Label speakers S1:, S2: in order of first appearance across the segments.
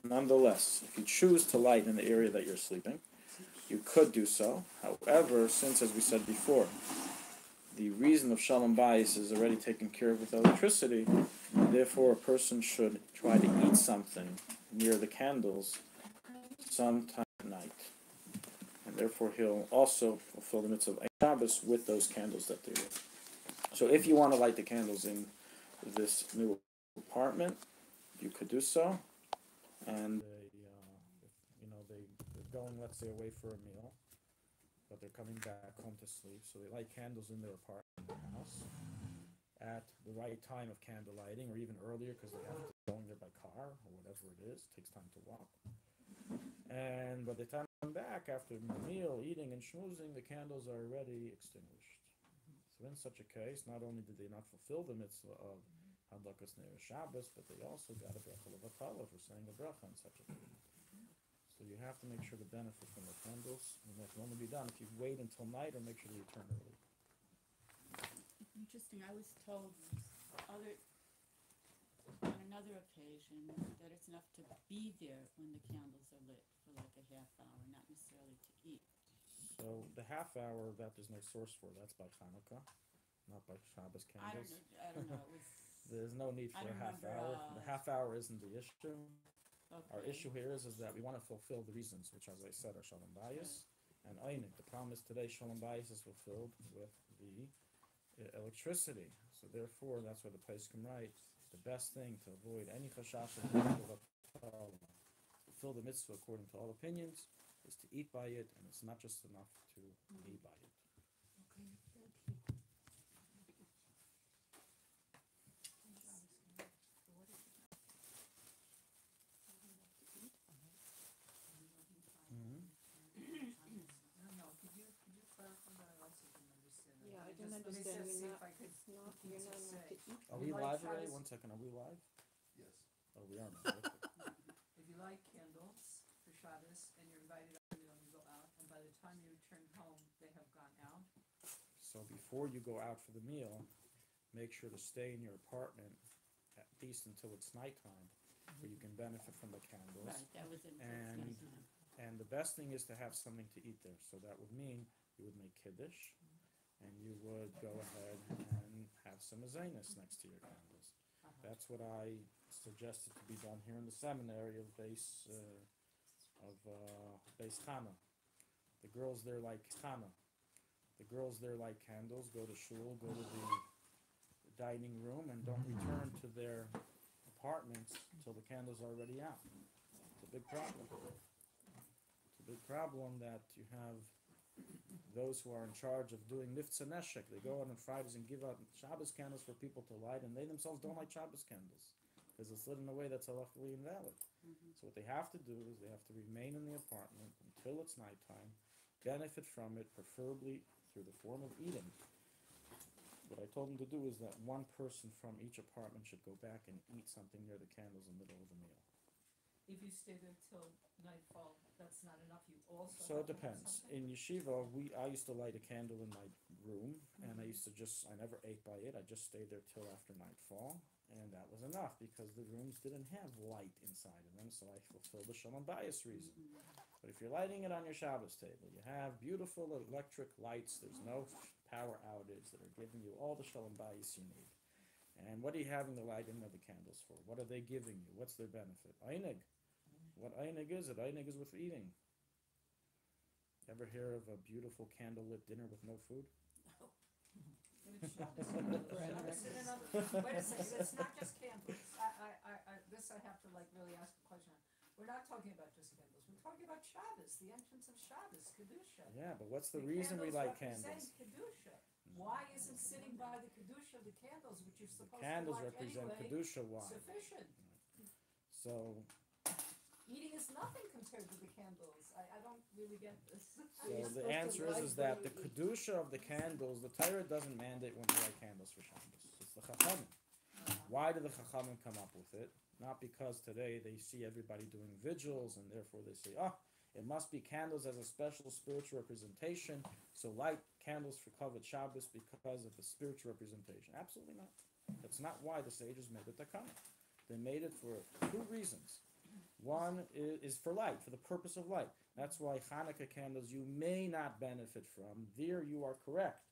S1: Nonetheless, if you choose to light in the area that you're sleeping, you could do so. However, since, as we said before, the reason of Shalom Bayis is already taken care of with electricity, therefore a person should try to eat something near the candles sometime at night. And therefore he'll also fulfill the mitzvah of Shabbos with those candles that they're in. So if you want to light the candles in this new apartment, you could do so. And they're going, let's say, away for a meal, but they're coming back home to sleep, so they light candles in their apartment, their house, at the right time of candle lighting, or even earlier, because they have to go in there by car, or whatever it is. It takes time to walk. And by the time they come back after the meal, eating and schmoozing, the candles are already extinguished. So in such a case, not only did they not fulfill the mitzvah of Halachos Shabbos, but they also got a bracha levatala for saying a bracha on such a thing. So you have to make sure to benefit from the candles, and that can only be done if you wait until night or make sure you return early.
S2: Interesting. I was told on another occasion that it's enough to be there when the candles are lit for like a half hour, not necessarily to eat.
S1: So the half hour, that there's no source for. That's by Hanukkah, not by Shabbos candles.
S2: I don't know. It was.
S1: There's no need for a half hour. The half hour isn't the issue.
S2: Okay.
S1: Our issue here is that we want to fulfill the reasons, which, as I said, are Shalom Bayis and Einig. The problem is today Shalom Bayis is fulfilled with the electricity. So therefore, that's why the Pesachim write, the best thing to avoid any chashash of fulfill the mitzvah according to all opinions is to eat by it, and it's not just enough to be by it.
S2: Okay, thank you.
S3: Yeah, I didn't understand. You're not allowed to eat.
S1: Are we live already? 1 second, are we live?
S4: Yes.
S1: Oh, we are now.
S5: If you light candles for Shabbos and you're invited out, you go out, and by the time you return home, they have gone out.
S1: So before you go out for the meal, make sure to stay in your apartment at least until it's nighttime, where you can benefit from the candles.
S2: Right, that was in
S1: And the best thing is to have something to eat there. So that would mean you would make kiddush, and you would go ahead and have some azanis next to your candles. That's what I suggested to be done here in the seminary of Beis Chana. The girls there like Chana. The girls there like candles. Go to shul, go to the dining room, and don't return to their apartments until the candles are already out. It's a big problem. It's a big problem that you have those who are in charge of doing niftzah neshek. They go out on Fridays and give out Shabbos candles for people to light, and they themselves don't light Shabbos candles because it's lit in a way that's halachically invalid. So what they have to do is they have to remain in the apartment until it's nighttime, benefit from it, preferably through the form of eating. What I told them to do is that one person from each apartment should go back and eat something near the candles in the middle of the meal.
S5: If you stay there till nightfall, that's not enough. You also
S1: So it
S5: have to have
S1: depends.
S5: something?
S1: In yeshiva, I used to light a candle in my room, and I never ate by it. I just stayed there till after nightfall, and that was enough because the rooms didn't have light inside of them, so I fulfilled the Shalom Bayis reason. But if you're lighting it on your Shabbos table, you have beautiful electric lights, there's no power outage that are giving you all the Shalom Bayis you need. And what are you having the lighting of the candles for? What are they giving you? What's their benefit? Einig. What einig is it? Einig is with eating. Ever hear of a beautiful candlelit dinner with no food?
S5: Wait a second, it's not just candles. I have to really ask a question. We're not talking about just candles. We're talking about Shabbos, the entrance of Shabbos, Kedusha.
S1: Yeah, but what's the reason we light candles?
S5: Kedusha. Why isn't sitting by the Kedusha of the candles, which you're supposed
S1: Candles
S5: to light
S1: represent
S5: anyway,
S1: Kedusha. Why?
S5: sufficient?
S1: So
S5: Eating is nothing compared to the candles. I don't really get this.
S1: the answer is that the Kedusha of the candles, the Torah doesn't mandate when you light candles for Shabbos. It's the Chachamim. Why did the Chachamim come up with it? Not because today they see everybody doing vigils and therefore they say, it must be candles as a special spiritual representation, so light candles for Kavod Shabbos because of the spiritual representation. Absolutely not. That's not why the sages made it takana. They made it for two reasons. One is for light, for the purpose of light. That's why Hanukkah candles you may not benefit from. There you are correct.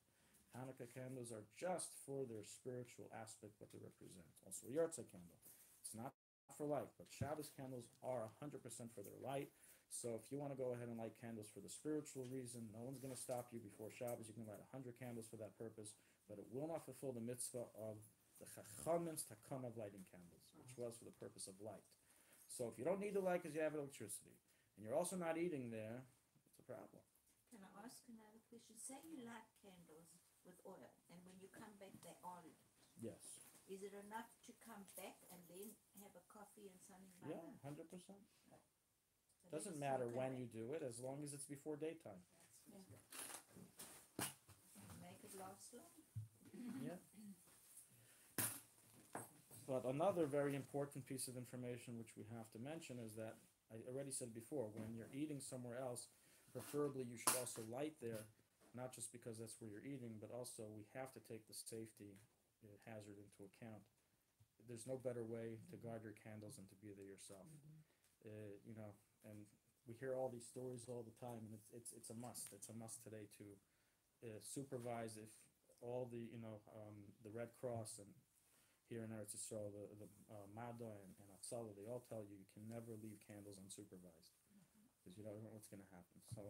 S1: Hanukkah candles are just for their spiritual aspect, what they represent. Also a Yartzeit candle. It's not for light, but Shabbos candles are 100% for their light. So if you want to go ahead and light candles for the spiritual reason, no one's going to stop you before Shabbos. You can light 100 candles for that purpose, but it will not fulfill the mitzvah of the Chachamim's takana of lighting candles, which was for the purpose of light. So if you don't need the light because you have electricity, and you're also not eating there, it's a problem.
S4: Can I ask another question? Say you light candles with oil, and when you come back they are lit.
S1: Yes.
S4: Is it enough to come back and then have a coffee and something like
S1: Yeah,
S4: that?
S1: 100%.
S4: So
S1: Doesn't
S4: they
S1: matter
S4: still
S1: when
S4: come
S1: you do it, as long as it's before daytime.
S4: back? Make it last long?
S1: Yeah. But another very important piece of information which we have to mention is that I already said before, when you're eating somewhere else, preferably you should also light there, not just because that's where you're eating, but also we have to take the safety hazard into account. There's no better way to guard your candles than to be there yourself. You know, and we hear all these stories all the time, and it's a must. It's a must today to supervise if all the the Red Cross and here in Eretz Yisrael, the Mada and Atzala, they all tell you can never leave candles unsupervised because you don't know what's going to happen. So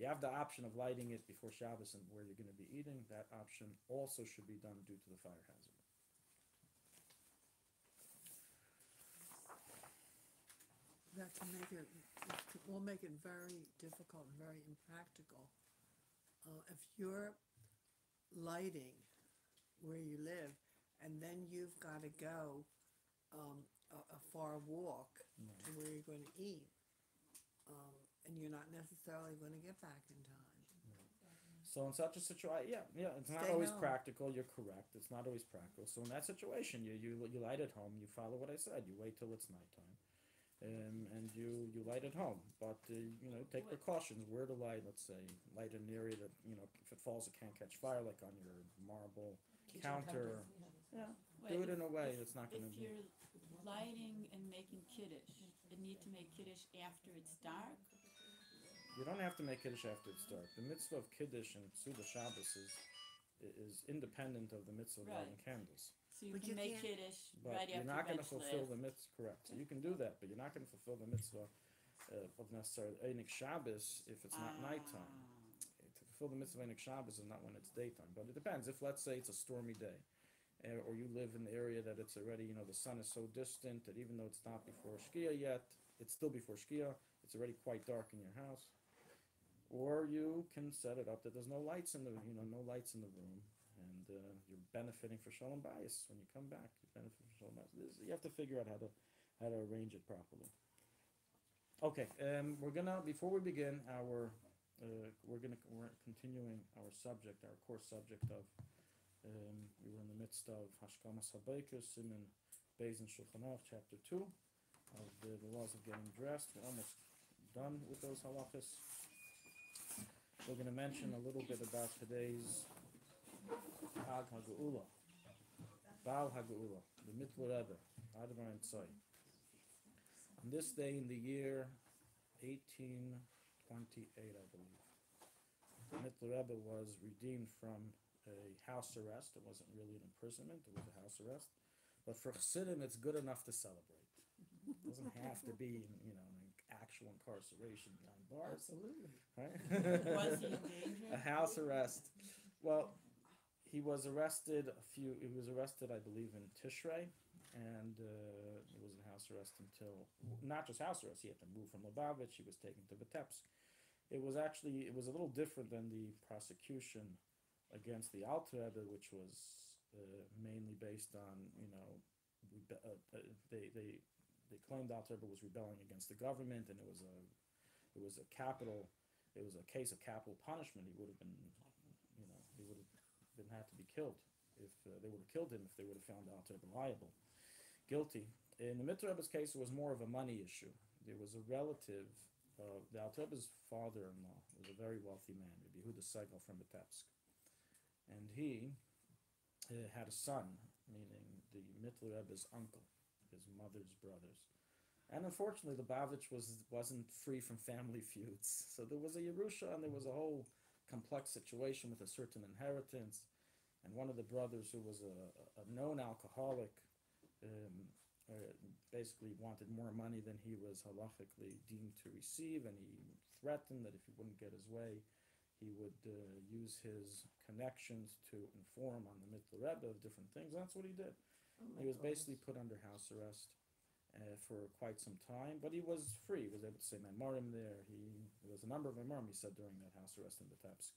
S1: you have the option of lighting it before Shabbos and where you're going to be eating. That option also should be done due to the fire hazard.
S3: That can make it, will make it very difficult and very impractical. If you're lighting where you live, and then you've got to go a far walk to where you're going to eat, and you're not necessarily going to get back in time.
S1: So in such a situation, it's not
S3: Stay
S1: always
S3: home.
S1: practical. You're correct. It's not always practical. So in that situation, you light at home. You follow what I said. You wait till it's nighttime, and you light at home. But take precautions. Where to light? Let's say light in an area that if it falls, it can't catch fire, like on your marble counter. Yeah. Do it in a way that's not going to
S2: If
S1: be.
S2: you're lighting and making kiddush, you need to make kiddush after it's dark?
S1: You don't have to make Kiddush after it's dark. The mitzvah of Kiddush and Suda Shabbos is independent of the mitzvah of lighting candles.
S2: So you
S3: But
S2: can
S3: you
S2: make
S3: can't-
S2: kiddush
S1: But
S2: right
S1: you're
S2: after
S1: not going to
S2: Red
S1: fulfill
S2: Shlev.
S1: the mitzvah, correct. So you can do that, but you're not going to fulfill the mitzvah of necessarily Einik Shabbos if it's not nighttime. To fulfill the mitzvah of Einik Shabbos is not when it's daytime. But it depends. If, let's say, it's a stormy day, or you live in the area that it's already, the sun is so distant that even though it's not before Shkia yet, it's still before Shkia, it's already quite dark in your house. Or you can set it up that there's no lights in the no lights in the room, and you're benefiting for Shalom Bayis when you come back. You benefit for Shalom Bayis. You have to figure out how to arrange it properly. Okay, we're gonna before we begin our we're continuing our subject, our core subject of we were in the midst of Hashkamas Habaykus, Siman Beis and Shulchan Aruch, chapter 2 of the laws of getting dressed. We're almost done with those halachos. We're going to mention a little bit about today's Hag HaGeula, Baal HaGeula, the Mitler Rebbe, Adonai and Tzai. On this day in the year 1828, I believe, the Mitler Rebbe was redeemed from a house arrest. It wasn't really an imprisonment, it was a house arrest. But for Chassidim, it's good enough to celebrate. It doesn't have to be, an actual incarceration behind bars.
S3: Absolutely.
S1: Right?
S2: Was he in danger?
S1: A house arrest. Well, he was arrested I believe, in Tishrei, and he was in house arrest until, not just house arrest, he had to move from Lubavitch, he was taken to Vitebsk. It was a little different than the prosecution against the Alter Rebbe, which was mainly based on, they claimed Alter Rebbe was rebelling against the government, and it was a case of capital punishment. He would have been, he would have had to be killed if they would have killed him if they would have found Alter Rebbe liable, guilty. In the Mitzvah Rebbe's case, it was more of a money issue. There was a relative, the Alter Rebbe's father-in-law was a very wealthy man, Rabbi Yehuda Segal from Vitebsk, and he had a son, meaning the Mitzvah Rebbe's uncle, his mother's brothers. And unfortunately, Lubavitch wasn't free from family feuds. So there was a Yerusha, and there was a whole complex situation with a certain inheritance. And one of the brothers, who was a known alcoholic, um, basically wanted more money than he was halachically deemed to receive, and he threatened that if he wouldn't get his way, he would use his connections to inform on the Mittler Rebbe of different things. That's what he did. He was basically put under house arrest for quite some time, but he was free. He was able to say Memorim there. There was a number of Memorim he said during that house arrest in Vitebsk.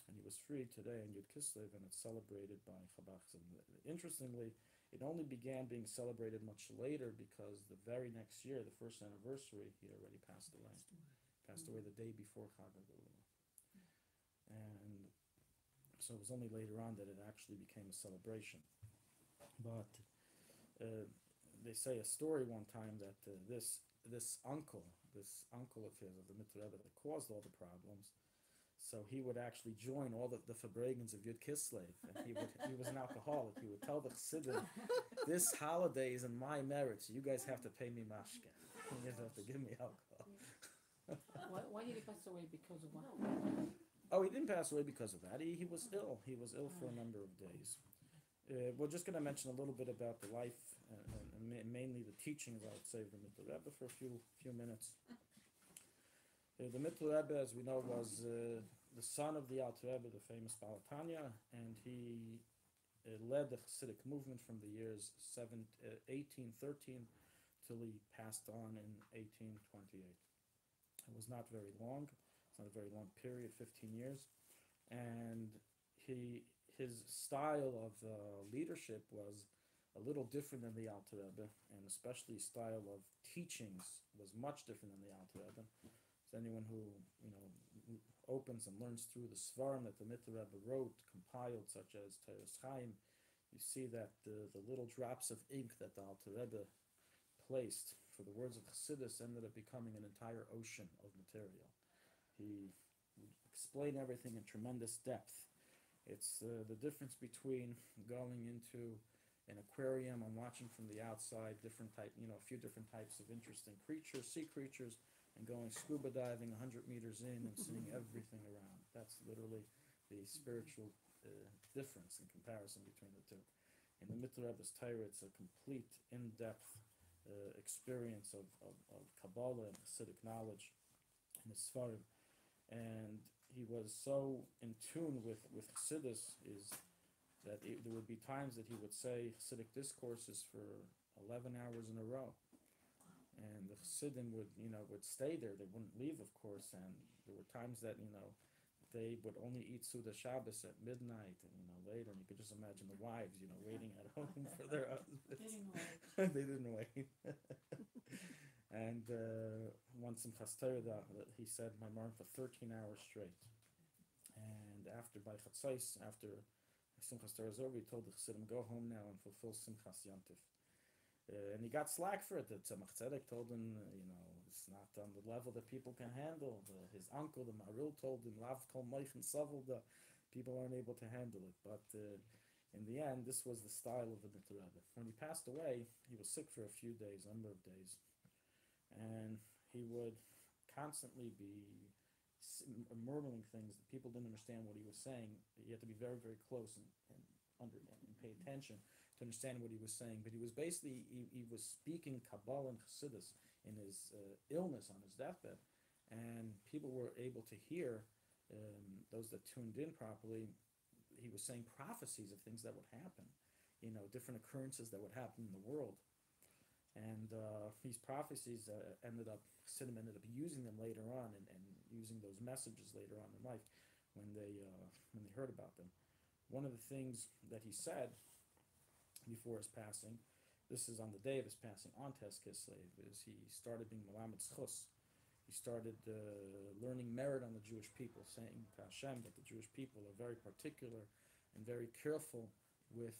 S1: And he was free today in Yud Kislev, and it's celebrated by Chabad. Interestingly, it only began being celebrated much later, because the very next year, the first anniversary, he already passed away. Passed away the day before Chag HaGeula. And so it was only later on that it actually became a celebration. But they say a story one time that this uncle of his, of the Mitzvah Rebbe, that caused all the problems. So he would actually join all the Fabregans of Yud Kislev, and he was an alcoholic. He would tell the Chassidim, "This holiday is in my merit, so you guys have to pay me mashke. You guys have to give me alcohol."
S5: Why did he pass away? Because of what?
S1: Oh, he didn't pass away because of that. He was ill. He was ill for a number of days. We're just going to mention a little bit about the life and mainly the teachings, I would say, of the Mittler Rebbe for a few minutes. The Mittler Rebbe, as we know, was the son of the Alter Rebbe, the famous Baal Tanya, and he led the Hasidic movement from the years 1813 till he passed on in 1828. It was not very long. It's not a very long period, 15 years. And his style of leadership was a little different than the Alter Rebbe, and especially style of teachings was much different than the Alter Rebbe. So anyone who opens and learns through the Svarim that the Mittler Rebbe wrote, compiled, such as Teres Chaim, you see that the little drops of ink that the Alter Rebbe placed for the words of Chassidus ended up becoming an entire ocean of material. He would explain everything in tremendous depth. It's the difference between going into an aquarium and watching from the outside a few different types of interesting creatures, sea creatures, and going scuba diving 100 meters in and seeing everything around. That's literally the spiritual difference in comparison between the two. In the Mittler Rebbe's Torah, it's a complete, in-depth experience of Kabbalah and Hasidic knowledge in his Svarim. And he was so in tune with Chassidus is that there would be times that he would say Hasidic discourses for 11 hours in a row. And the Chassidim would stay there. They wouldn't leave, of course. And there were times that, they would only eat Suda Shabbos at midnight and, later. And you could just imagine the wives, waiting at home for their husbands. They didn't wait. And once in Chastorah, he said my mom for 13 hours straight. And after Simchas Torah is over, he told the Chassidim, go home now and fulfill Simchas Yantif. And he got slack for it. The Tzemach Tzedek told him, it's not on the level that people can handle. His uncle, the Maril, told him, Lav kol moichin savel, the people aren't able to handle it. But in the end, this was the style of the Mittler Rebbe. When he passed away, he was sick for a few days, a number of days. And he would constantly be murmuring things that people didn't understand what he was saying. You had to be very, very close and pay attention to understand what he was saying. But he was basically, he was speaking Kabbalah and Chassidus in his illness on his deathbed. And people were able to hear, those that tuned in properly, he was saying prophecies of things that would happen, different occurrences that would happen in the world. And these prophecies Chassidim ended up using them later on and using those messages later on in life when they heard about them. One of the things that he said before his passing, this is on the day of his passing, on Tes Kislev, is he started being Melamed Schus. He started learning merit on the Jewish people, saying to Hashem that the Jewish people are very particular and very careful with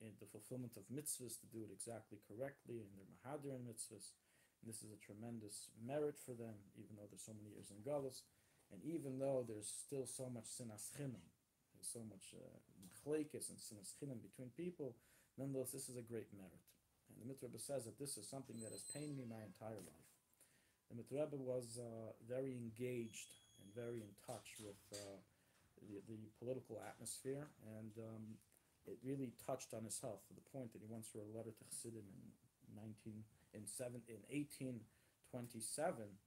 S1: in the fulfillment of mitzvahs to do it exactly correctly, and they're mahadir in mitzvahs. And this is a tremendous merit for them, even though there's so many years in Galus, and even though there's still so much sinas chinam, there's so much machlekes and sinas chinam between people, nonetheless, this is a great merit. And the Mitzvah Rebbe says that this is something that has pained me my entire life. The Mitzvah Rebbe was very engaged and very in touch with the political atmosphere, and it really touched on his health to the point that he once wrote a letter to Chassidim in 1827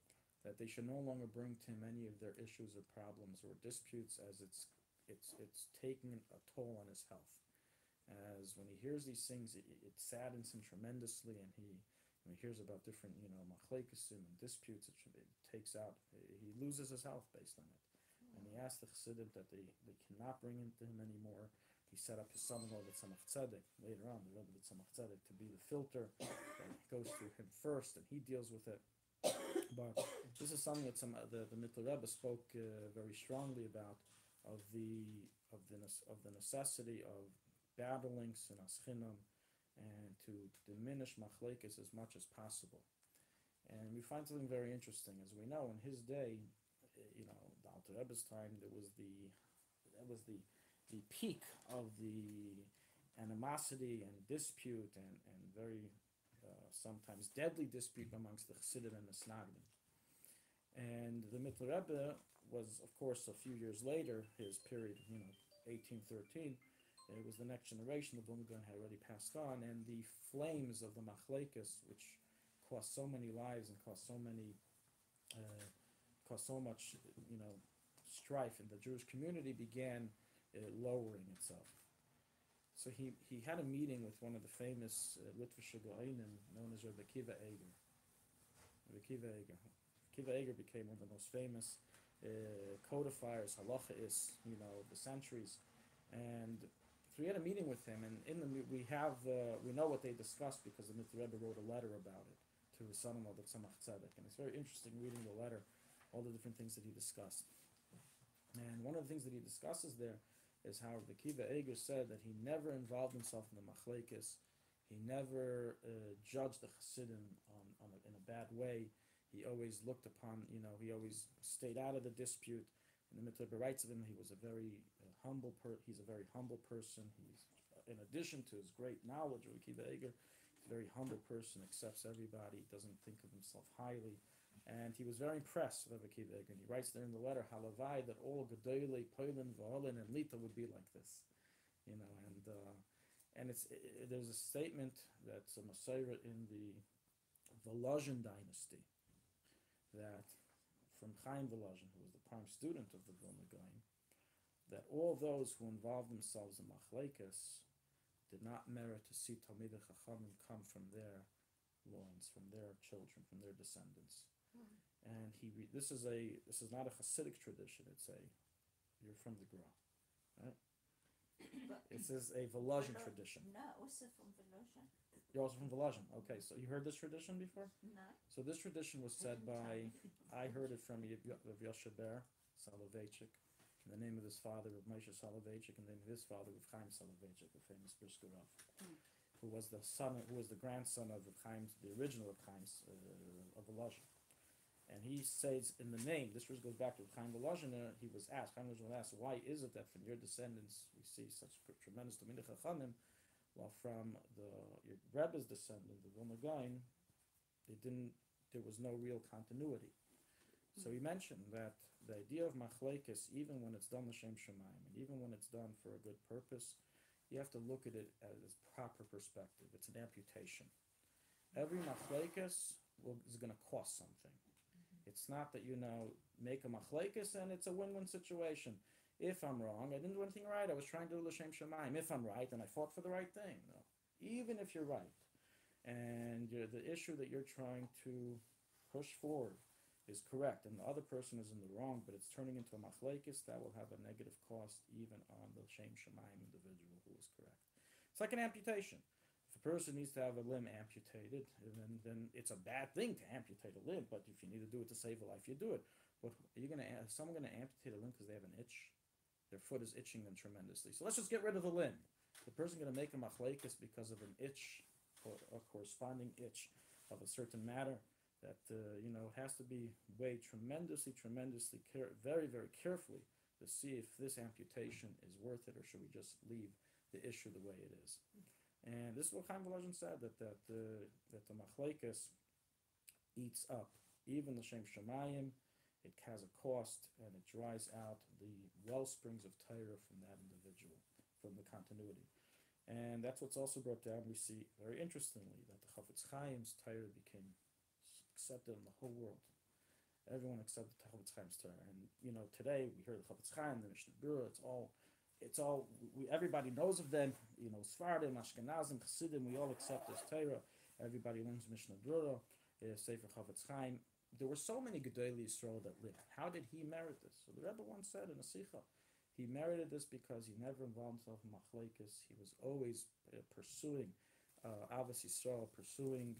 S1: that they should no longer bring to him any of their issues or problems or disputes, as it's taking a toll on his health. As when he hears these things, it saddens him tremendously, and when he hears about different, machlekusim and disputes, it takes out, he loses his health based on it. And he asked the Chassidim that they cannot bring him to him anymore. He set up his son-in-law, the Tzemach Tzedek, later on, the Rebbe, the Tzemach Tzedek, to be the filter that goes through him first, and he deals with it. But this is something that the Mitzvah Rebbe spoke very strongly about, of the necessity of battling sinas chinam and to diminish machlekes as much as possible. And we find something very interesting, as we know, in his day, the Alter Rebbe's time, that was the peak of the animosity and dispute and very sometimes deadly dispute amongst the Chassidim and the Snagdim. And the Mitzvah Rebbe was, of course, a few years later, his period, 1813, it was the next generation. The Vilna Gaon had already passed on, and the flames of the machlekes, which cost so many lives and cost so much, strife in the Jewish community, began lowering itself. So he had a meeting with one of the famous Litvish Go'anim known as Rabbi Kiva Eger. Kiva Eger became one of the most famous codifiers, halachos, the centuries. And so we had a meeting with him, and we know what they discussed because the Mitzvah Rebbe wrote a letter about it to his son-in-law, the Tzemach Tzedek. And it's very interesting reading the letter, all the different things that he discussed. And one of the things that he discusses there is how the Kiva Eger said that he never involved himself in the machlekes. He never judged the Chassidim in a bad way. He always looked upon, he always stayed out of the dispute. And the Mitzvah writes of him, he was a very he's a very humble person. He's, in addition to his great knowledge of Kiva Eger, he's a very humble person, accepts everybody, doesn't think of himself highly. And he was very impressed with Kiva Eger. And he writes there in the letter, Halavai, that all Gedolei, Poilin, V'olin, and Lita would be like this. And there's a statement that's a Masorah in the Volozhin dynasty, that from Chaim Volozhin, who was the prime student of the Vilna Gaon, that all those who involved themselves in machlekes did not merit to see Talmidei Chachamim come from their loins, from their children, from their descendants. And this is not a Hasidic tradition. You're from the Gra, right? This is a Volozhin tradition.
S4: No, also from Volozhin.
S1: You're also from Volozhin. Okay, so you heard this tradition before?
S4: No.
S1: So this tradition was said by, I heard it from Rav Yosheber Soloveitchik, in the name of his father, Rav Moshe Soloveitchik, and the name of his father, Rav Chaim Soloveitchik, the famous Brisker Rav, who was the grandson of the original of Chaim's of Volozhin. And he says in the name, this goes back to Chaim Volozhin, Chaim Volozhin was asked, why is it that from your descendants we see such tremendous Talmidei Chachamim, while from your Rebbe's descendant, the Vilna Gaon, there was no real continuity. So he mentioned that the idea of machlekes, even when it's done l'shem shamayim, and even when it's done for a good purpose, you have to look at it as proper perspective. It's an amputation. Every machlekes is going to cost something. It's not that make a machlekes and it's a win-win situation. If I'm wrong, I didn't do anything right. I was trying to do l'shem shamayim. If I'm right, then I fought for the right thing. No. Even if you're right, and the issue that you're trying to push forward is correct, and the other person is in the wrong, but it's turning into a machlekes, that will have a negative cost even on the l'shem shamayim individual who is correct. It's like an amputation. If a person needs to have a limb amputated, then it's a bad thing to amputate a limb, but if you need to do it to save a life, you do it. But is someone going to amputate a limb because they have an itch? Their foot is itching them tremendously. So let's just get rid of the limb. The person going to make a machlekes because of an itch, or a corresponding itch of a certain matter, that has to be weighed tremendously, very, very carefully to see if this amputation is worth it, or should we just leave the issue the way it is. And this is what Chaim Volozhin said, that the machlekes eats up even the Shem Shemayim. It has a cost, and it dries out the well springs of Torah from that individual, from the continuity. And that's what's also brought down. We see very interestingly that the Chafetz Chaim's Torah became accepted in the whole world. Everyone accepted the Chafetz Chaim's Torah, and today we hear the Chafetz Chaim, the Mishnah Berurah. Everybody knows of them. Sfardim, Ashkenazim, Chassidim. We all accept this Torah. Everybody learns Mishnah Berurah, Sefer Chafetz Chaim. There were so many Gedolei Yisrael that lived. How did he merit this? So the Rebbe once said in a Sikha, he merited this because he never involved himself in machlekes. He was always pursuing Avos Yisrael, pursuing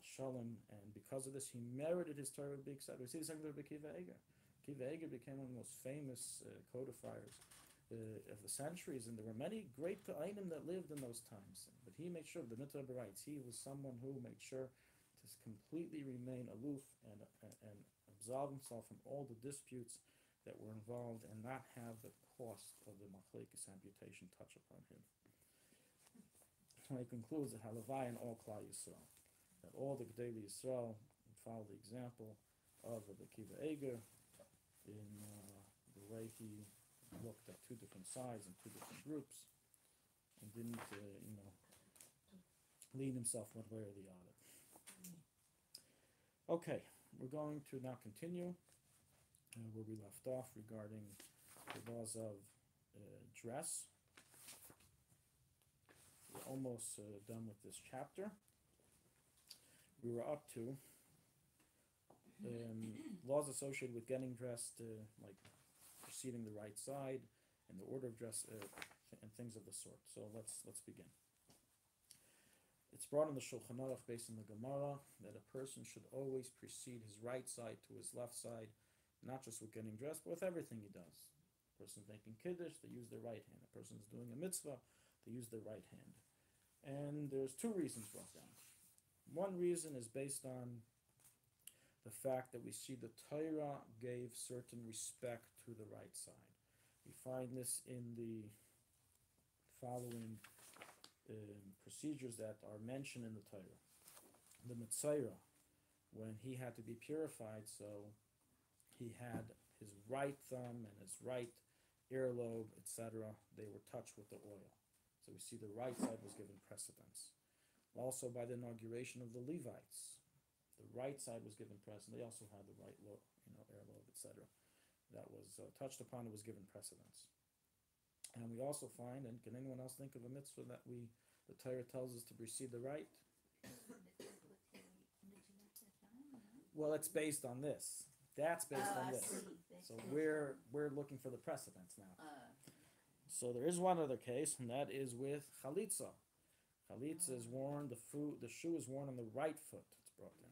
S1: Shalom, and because of this, he merited his Torah to be accepted. We see the same with Kiva Eger. Kiva Eger became one of the most famous codifiers of the centuries, and there were many great Kohanim that lived in those times. But he made sure, the Mitzvah writes, he was someone who made sure to completely remain aloof and absolve himself from all the disputes that were involved and not have the cost of the machlekes amputation touch upon him. So he concludes that Halavai and all Klal Yisrael, that all the Gedolei Yisrael follow the example of the Kiva Eger in the way he looked at two different sides and two different groups and didn't, lean himself one way or the other. Okay, we're going to now continue where we left off regarding the laws of dress. We're almost done with this chapter. We were up to laws associated with getting dressed, like proceeding the right side and the order of dress and things of the sort. So let's begin. It's brought in the Shulchan Aruch based on the Gemara that a person should always precede his right side to his left side, not just with getting dressed, but with everything he does. A person's making Kiddush, they use their right hand. A person's doing a mitzvah, they use their right hand. And there's two reasons brought down. One reason is based on the fact that we see the Torah gave certain respect to the right side. We find this in the following procedures that are mentioned in the Torah. The Mitzayra, when he had to be purified, so he had his right thumb and his right earlobe, etc., they were touched with the oil. So we see the right side was given precedence. Also by the inauguration of the Levites, the right side was given precedence. They also had the right earlobe, etc. That was touched upon, it was given precedence. And we also find, and can anyone else think of a mitzvah that the Torah tells us to precede the right? Well, it's based on this. That's based on this. So we're looking for the precedence now. So there is one other case, and that is with chalitza. Chalitza is worn, the shoe is worn on the right foot, it's brought down.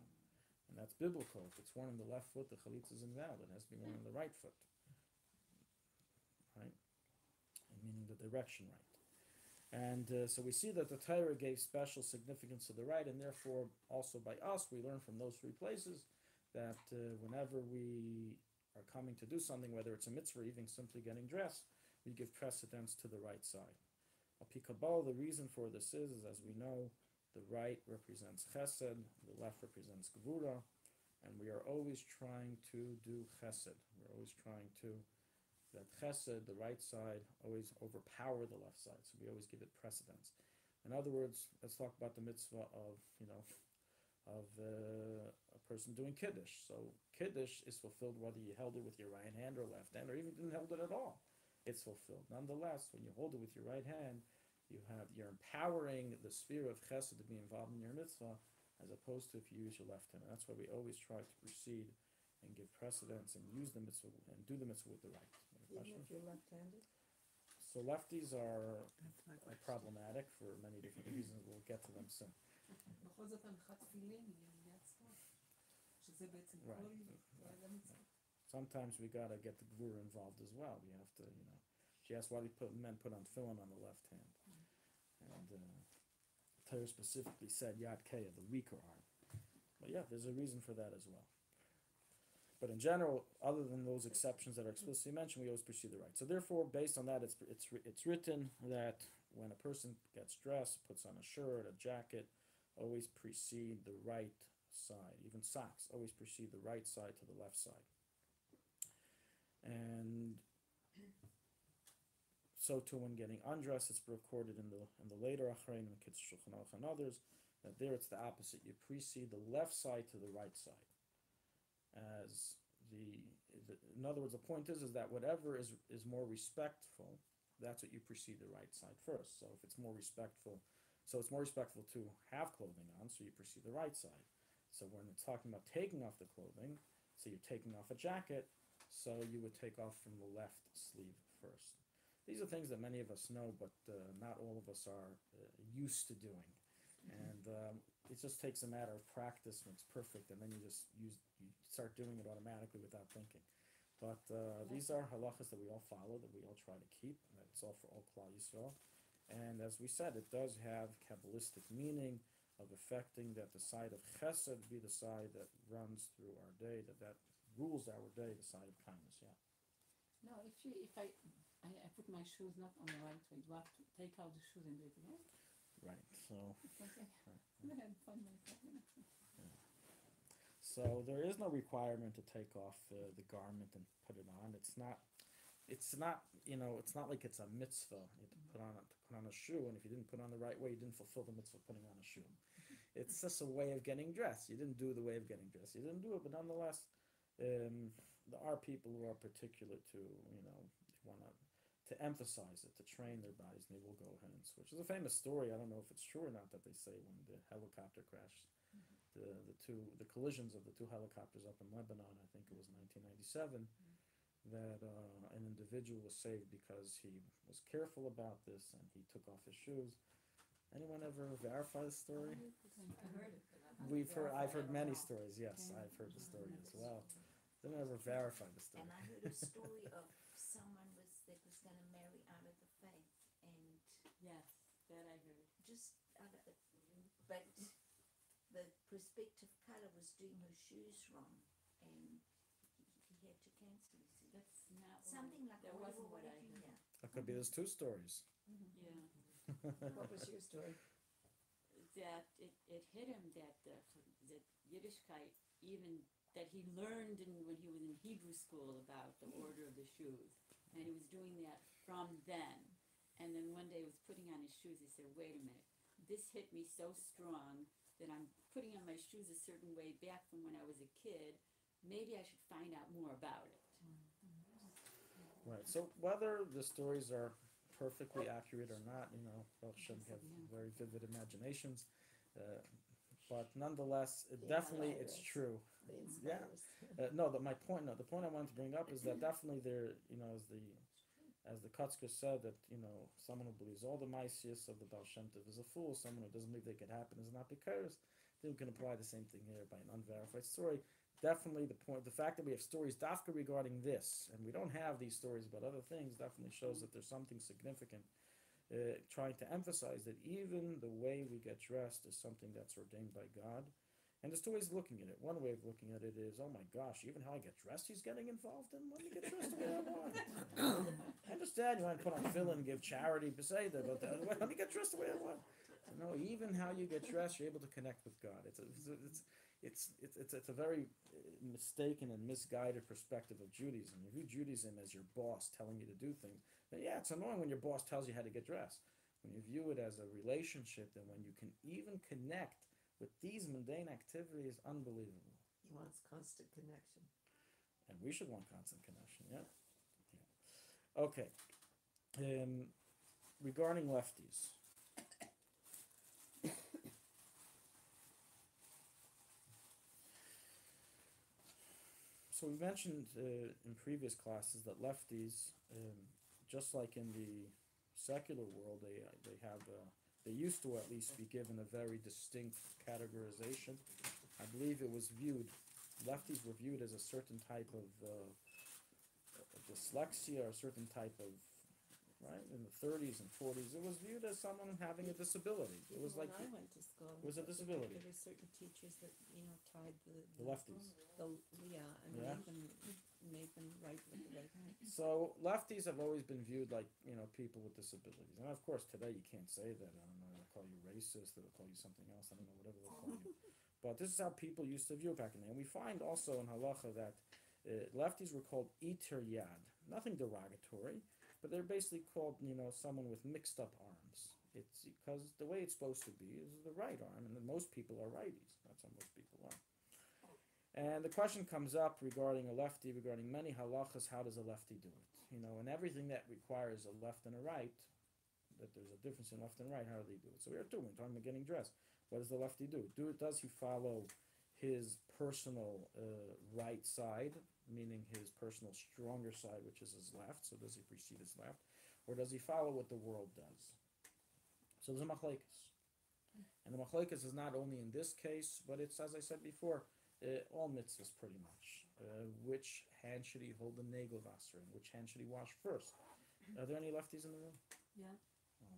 S1: And that's biblical. If it's worn on the left foot, the chalitza is invalid. It has to be worn on the right foot. Right? Meaning the direction right. And so we see that the Torah gave special significance to the right, and therefore also by us we learn from those three places that whenever we are coming to do something, whether it's a mitzvah or even simply getting dressed, we give precedence to the right side. Al-Pi Kabbalah, the reason for this is as we know, the right represents chesed, the left represents gevura, and we are always trying to do chesed. We're always trying to that chesed, the right side, always overpower the left side. So we always give it precedence. In other words, let's talk about the mitzvah of a person doing Kiddush. So Kiddush is fulfilled whether you held it with your right hand or left hand, or even didn't hold it at all. It's fulfilled. Nonetheless, when you hold it with your right hand, you're empowering the sphere of chesed to be involved in your mitzvah, as opposed to if you use your left hand. And that's why we always try to proceed and give precedence and use the mitzvah and do the mitzvah with the right.
S3: Even if you're left-handed?
S1: So lefties are problematic for many different reasons. We'll get to them soon. Right. Sometimes we gotta get the gvura involved as well. We have to, she asked why men put on tefillin on the left hand. And Torah specifically said Yad Keah, the weaker arm. But yeah, there's a reason for that as well. But in general, other than those exceptions that are explicitly mentioned, we always pursue the right. So therefore, based on that, it's written that when a person gets dressed, puts on a shirt, a jacket, always precede the right side. Even socks always precede the right side to the left side. And so too when getting undressed, it's recorded in the later Achreinim, Kitzur Shulchan Aruch and others, that there it's the opposite. You precede the left side to the right side. As in other words, the point is that whatever is more respectful, that's what you precede the right side first. So if it's more respectful, it's more respectful to have clothing on, so you precede the right side. So when it's talking about taking off the clothing, so you're taking off a jacket, so you would take off from the left sleeve first. These are things that many of us know, but not all of us are used to doing. And it just takes a matter of practice when it's perfect, and then you start doing it automatically without thinking. But these are halachas that we all follow, that we all try to keep. That's all for all Klal Yisrael. And as we said, it does have Kabbalistic meaning of affecting that the side of chesed be the side that runs through our day, that rules our day, the side of kindness. Yeah.
S2: No, if I put my shoes not on the right way, you have to take out the shoes and do it again.
S1: Right. So.
S2: Okay. I had fun myself.
S1: So there is no requirement to take off the garment and put it on. It's not like it's a mitzvah. You have to put on a shoe, and if you didn't put on the right way, you didn't fulfill the mitzvah of putting on a shoe. It's just a way of getting dressed. You didn't do the way of getting dressed. You didn't do it, but nonetheless, there are people who are particular to want to emphasize it, to train their bodies, and they will go ahead and switch. There's a famous story. I don't know if it's true or not, that they say when the helicopter crashed. The collisions of the two helicopters up in Lebanon, I think it was 1997, that an individual was saved because he was careful about this and he took off his shoes. Anyone ever verify the story?
S5: I heard it.
S1: I've heard many stories. Yes, I've heard the story as well. Didn't ever verify the story.
S4: And I heard a story of someone that was going to marry out of the faith, and
S2: Yes, that I heard.
S4: just but the prospective color was doing her shoes wrong, and he had to cancel. You see,
S2: That's not
S4: something like
S2: that wasn't what I
S4: heard.
S2: heard.
S1: That could be. There's two stories.
S2: Yeah,
S5: What was your story?
S2: that it hit him that Yiddishkeit, even that he learned when he was in Hebrew school about the order of the shoes, and he was doing that from then. And then one day he was putting on his shoes. He said, "Wait a minute, this hit me so strong that I'm putting on my shoes a certain way back from when I was a kid. Maybe I should find out more about it."
S1: Right. So whether the stories are perfectly accurate or not, Baruch Hashem have very vivid imaginations, but nonetheless, it's true. Yeah. The point I wanted to bring up is that definitely there, as the Kotzker said, that someone who believes all the Maisius of the Baal Shem Tov is a fool. Someone who doesn't believe they could happen is not because. They can apply the same thing here by an unverified story. Definitely the fact that we have stories dafka regarding this, and we don't have these stories about other things, definitely shows that there's something significant. Trying to emphasize that even the way we get dressed is something that's ordained by God. And there's two ways of looking at it. One way of looking at it is, oh my gosh, even how I get dressed, he's getting involved in. Let me get dressed the way I want. I understand you want to put on tefillin and give charity, beseder, but let me get dressed the way I want. Even how you get dressed, you're able to connect with God. It's a very mistaken and misguided perspective of Judaism. You view Judaism as your boss telling you to do things. But yeah, it's annoying when your boss tells you how to get dressed. When you view it as a relationship, and when you can even connect with these mundane activities, unbelievable.
S3: He wants constant connection.
S1: And we should want constant connection, yeah. Okay. Regarding lefties. So we mentioned in previous classes that lefties, just like in the secular world, they used to at least be given a very distinct categorization. I believe lefties were viewed as a certain type of dyslexia, or a certain type of, right, in the 30s and 40s, it was viewed as someone having a disability. It was
S3: When
S1: like,
S3: I went to school,
S1: it was a disability.
S3: there were certain teachers that tied
S1: The lefties.
S3: and
S1: Yeah.
S3: even make them right with the right hand?
S1: So lefties have always been viewed like, you know, people with disabilities. And of course today you can't say that. I don't know, they'll call you racist, they'll call you something else, I don't know, whatever they'll call you. But this is how people used to view it back in the day. And we find also in halacha that lefties were called iter yad. Nothing derogatory, but they're basically called, you know, someone with mixed up arms. It's because the way it's supposed to be is the right arm, and most people are righties. That's how most people are. And the question comes up regarding a lefty, regarding many halachas, how does a lefty do it? You know, and everything that requires a left and a right, that there's a difference in left and right, how do they do it? So we're talking about getting dressed. What does the lefty do? Does he follow his personal right side, meaning his personal stronger side, which is his left? So does he precede his left? Or does he follow what the world does? So there's a machlekes. And the machlekes is not only in this case, but it's, as I said before, all mitzvahs pretty much. Which hand should he hold the nagel wasser in? Which hand should he wash first? Are there any lefties in the room?
S2: Yeah.
S1: Oh.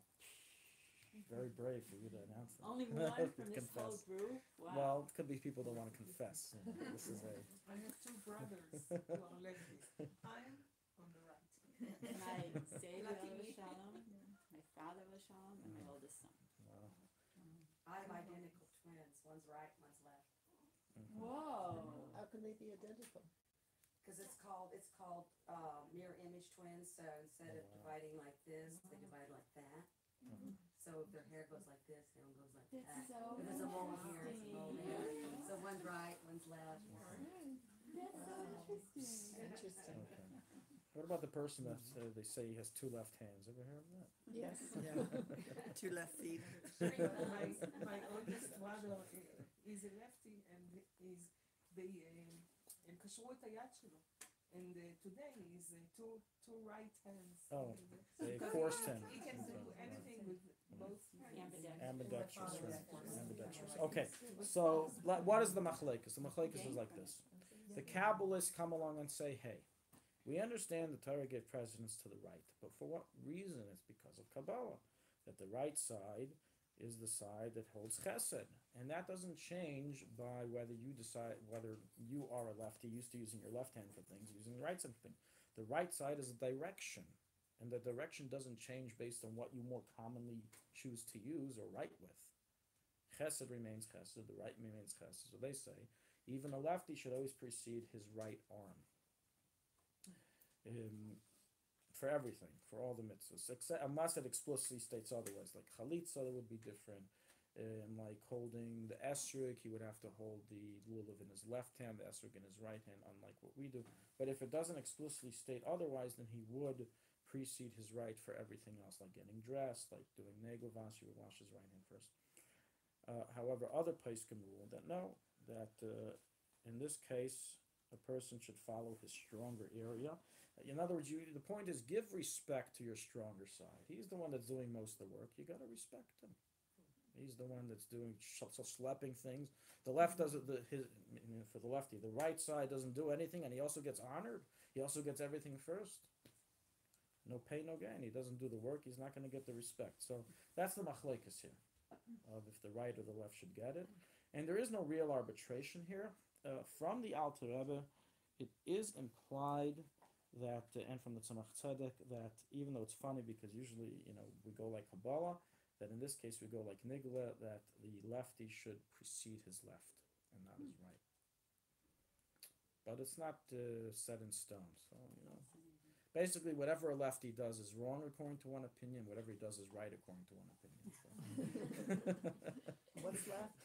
S1: Very brave for you to announce that.
S2: Only one from this whole
S1: Confess.
S2: group? Wow.
S1: Well, it could be people that want to confess. You know, this is a
S5: I have two brothers who are lefties. I'm on the right.
S2: My Savior
S5: Lucky
S2: was
S5: me.
S2: Shalom, my father was Shalom, and my oldest son.
S5: I have identical twins. One's right, one's left.
S2: Whoa.
S3: How can they be identical?
S5: Because it's called mirror image twins. So instead of dividing like this, they divide like that. So if their hair goes like this, their one goes like
S2: That's
S5: that.
S2: so
S5: If there's a mole here, it's a mole there.
S2: interesting.
S5: So one's right, one's left.
S2: That's so interesting.
S3: Interesting.
S1: Okay. What about the person that they say he has two left hands? Ever heard of that?
S3: Yes, yeah. Two left feet.
S5: My oldest brother is a lefty and he's הם קשרו את היד שלו. And today he's two right hands.
S1: Oh, they
S5: Because
S1: forced him.
S5: He can do anything with both hands.
S1: Ambidextrous, right? Ambidextrous. Okay, so what is the machlekes? The machlekes is like this. The Kabbalists come along and say, hey, we understand the Torah gave precedence to the right, but for what reason? It's because of Kabbalah, that the right side is the side that holds chesed, and that doesn't change by whether you decide whether you are a lefty, used to using your left hand for things, using the right side for things. The right side is a direction, and the direction doesn't change based on what you more commonly choose to use or write with. Chesed remains chesed, the right remains chesed. So they say, even a lefty should always precede his right arm. For everything, for all the mitzvahs, except unless it explicitly states otherwise, like chalitza, that would be different. Like holding the esrog, he would have to hold the lulav in his left hand, the esrog in his right hand, unlike what we do. But if it doesn't explicitly state otherwise, then he would precede his right for everything else, like getting dressed, like doing nagel wash, he would wash his right hand first. However, other poskim rule that no, that in this case, a person should follow his stronger area. In other words, the point is give respect to your stronger side. He's the one that's doing most of the work. You got to respect him. He's the one that's doing schlepping things. The left does it. For the lefty, the right side doesn't do anything, and he also gets honored. He also gets everything first. No pay, no gain. He doesn't do the work. He's not going to get the respect. So that's the machlekes here, of if the right or the left should get it. And there is no real arbitration here. From the Alter Rebbe, it is implied that, and from the Tzemach Tzedek, that even though it's funny because usually, we go like Kabbalah, that in this case we go like Nigla, that the lefty should precede his left and not his right. But it's not set in stone, so, basically whatever a lefty does is wrong according to one opinion, whatever he does is right according to one opinion. So.
S3: What's left?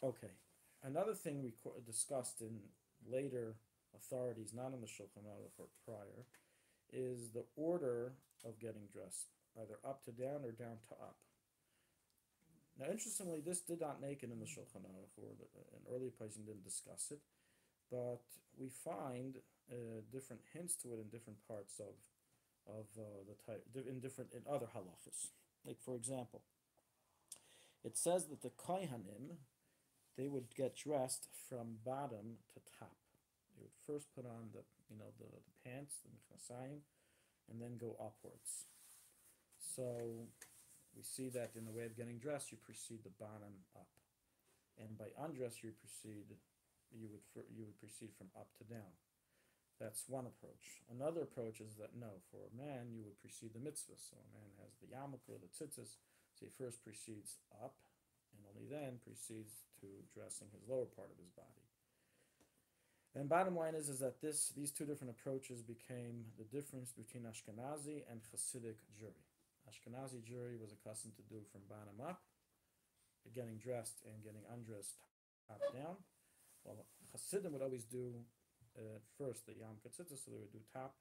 S1: Okay. Another thing we discussed in later authorities, not in the Shulchan Aruch or prior, is the order of getting dressed, either up to down or down to up. Now, interestingly, this did not make it in the Shulchan Aruch, or an earlier person didn't discuss it, but we find different hints to it in different parts of the type, in other halachos. Like, for example, it says that the kohanim, they would get dressed from bottom to top. They would first put on the pants, the mechnasayim, and then go upwards. So we see that in the way of getting dressed, you precede the bottom up. and by undress you would proceed from up to down. That's one approach. Another approach is that no, for a man you would precede the mitzvah. So a man has the yarmulke, the tzitzis, so he first proceeds up, and only then proceeds to dressing his lower part of his body. And bottom line is that these two different approaches became the difference between Ashkenazi and Hasidic Jewry. Ashkenazi Jewry was accustomed to do from bottom up, getting dressed and getting undressed top down. Well, Hasidim would always do first the Yom Kitzitza, so they would do top,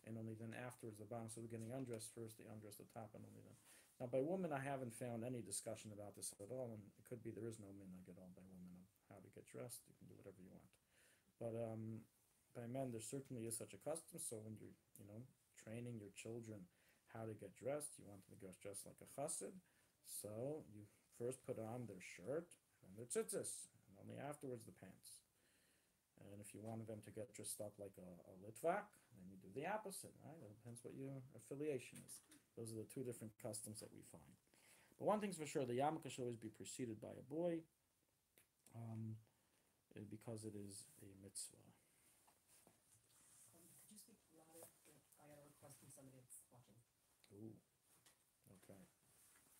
S1: and only then afterwards the bottom. So they're getting undressed first, they undress the top, and only then. Now, by women, I haven't found any discussion about this at all, and it could be there is no minhag at all by women of how to get dressed. You can do whatever you want. But by men, there certainly is such a custom. So when you're, training your children how to get dressed, you want them to get dressed like a chassid. So you first put on their shirt and their tzitzis, and only afterwards the pants. And if you wanted them to get dressed up like a litvak, then you do the opposite, right? It depends what your affiliation is. Those are the two different customs that we find. But one thing's for sure, the yarmulke should always be preceded by a boy, because it is a mitzvah.
S6: Could you speak louder? I got a request from somebody that's watching.
S1: Ooh, okay.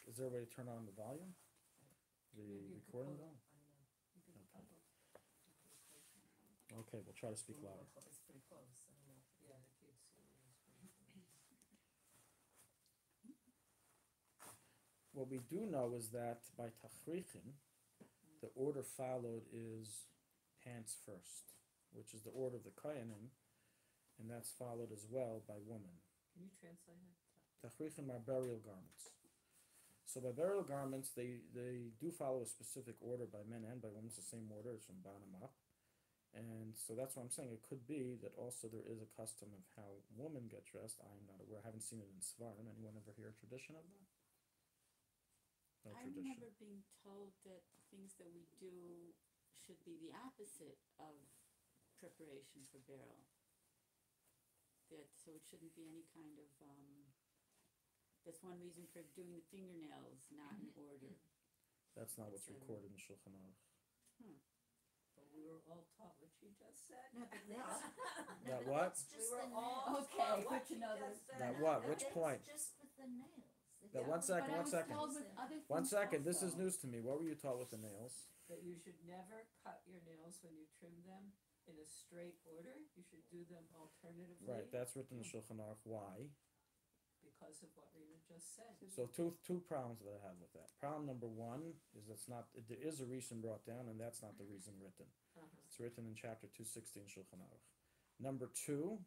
S1: Is there a way to turn on the volume? The
S5: You could
S1: recording
S5: put-
S1: volume?
S5: I don't know. You could
S1: Okay.
S5: put-
S1: Okay, we'll try to speak
S6: It's
S1: louder.
S6: It's pretty close. I don't know.
S5: Yeah, the kids.
S1: What we do know is that by tachrichin, the order followed is pants first, which is the order of the kohanim, and that's followed as well by women.
S5: Can you translate it?
S1: Tachrichin are burial garments. So by burial garments, they do follow a specific order by men and by women. It's the same order, it's from bottom up. And so that's what I'm saying. It could be that also there is a custom of how women get dressed. I'm not aware. I haven't seen it in Svarim. Anyone ever hear a tradition of that? No
S2: I
S1: tradition.
S2: remember being told that the things that we do should be the opposite of preparation for burial. So it shouldn't be any kind of, that's one reason for doing the fingernails not in order.
S1: That's not what's
S2: That's,
S1: recorded in Shulchan Aruch.
S5: But we were all taught what she just said.
S4: No, but that's,
S1: That what?
S4: that's
S5: We
S4: just
S5: were
S4: the
S5: all
S4: nails.
S2: Okay,
S5: taught what
S2: good to
S5: she
S2: know
S5: just
S2: that.
S5: said.
S1: That what?
S4: But
S1: Which
S4: that's
S1: point?
S4: just with the nails.
S1: That one second,
S2: But I
S1: one
S2: was
S1: second.
S2: told with other
S1: One
S2: things
S1: second. This is
S2: also.
S1: news to me. What were you taught with the nails?
S5: That you should never cut your nails when you trim them in a straight order. You should do them alternatively.
S1: Right. That's written in Shulchan Aruch. Why?
S5: Because of what Rena just said.
S1: So two problems that I have with that. Problem number one is there is a reason brought down, and that's not the reason written. It's written in chapter 216 Shulchan Aruch. Number two,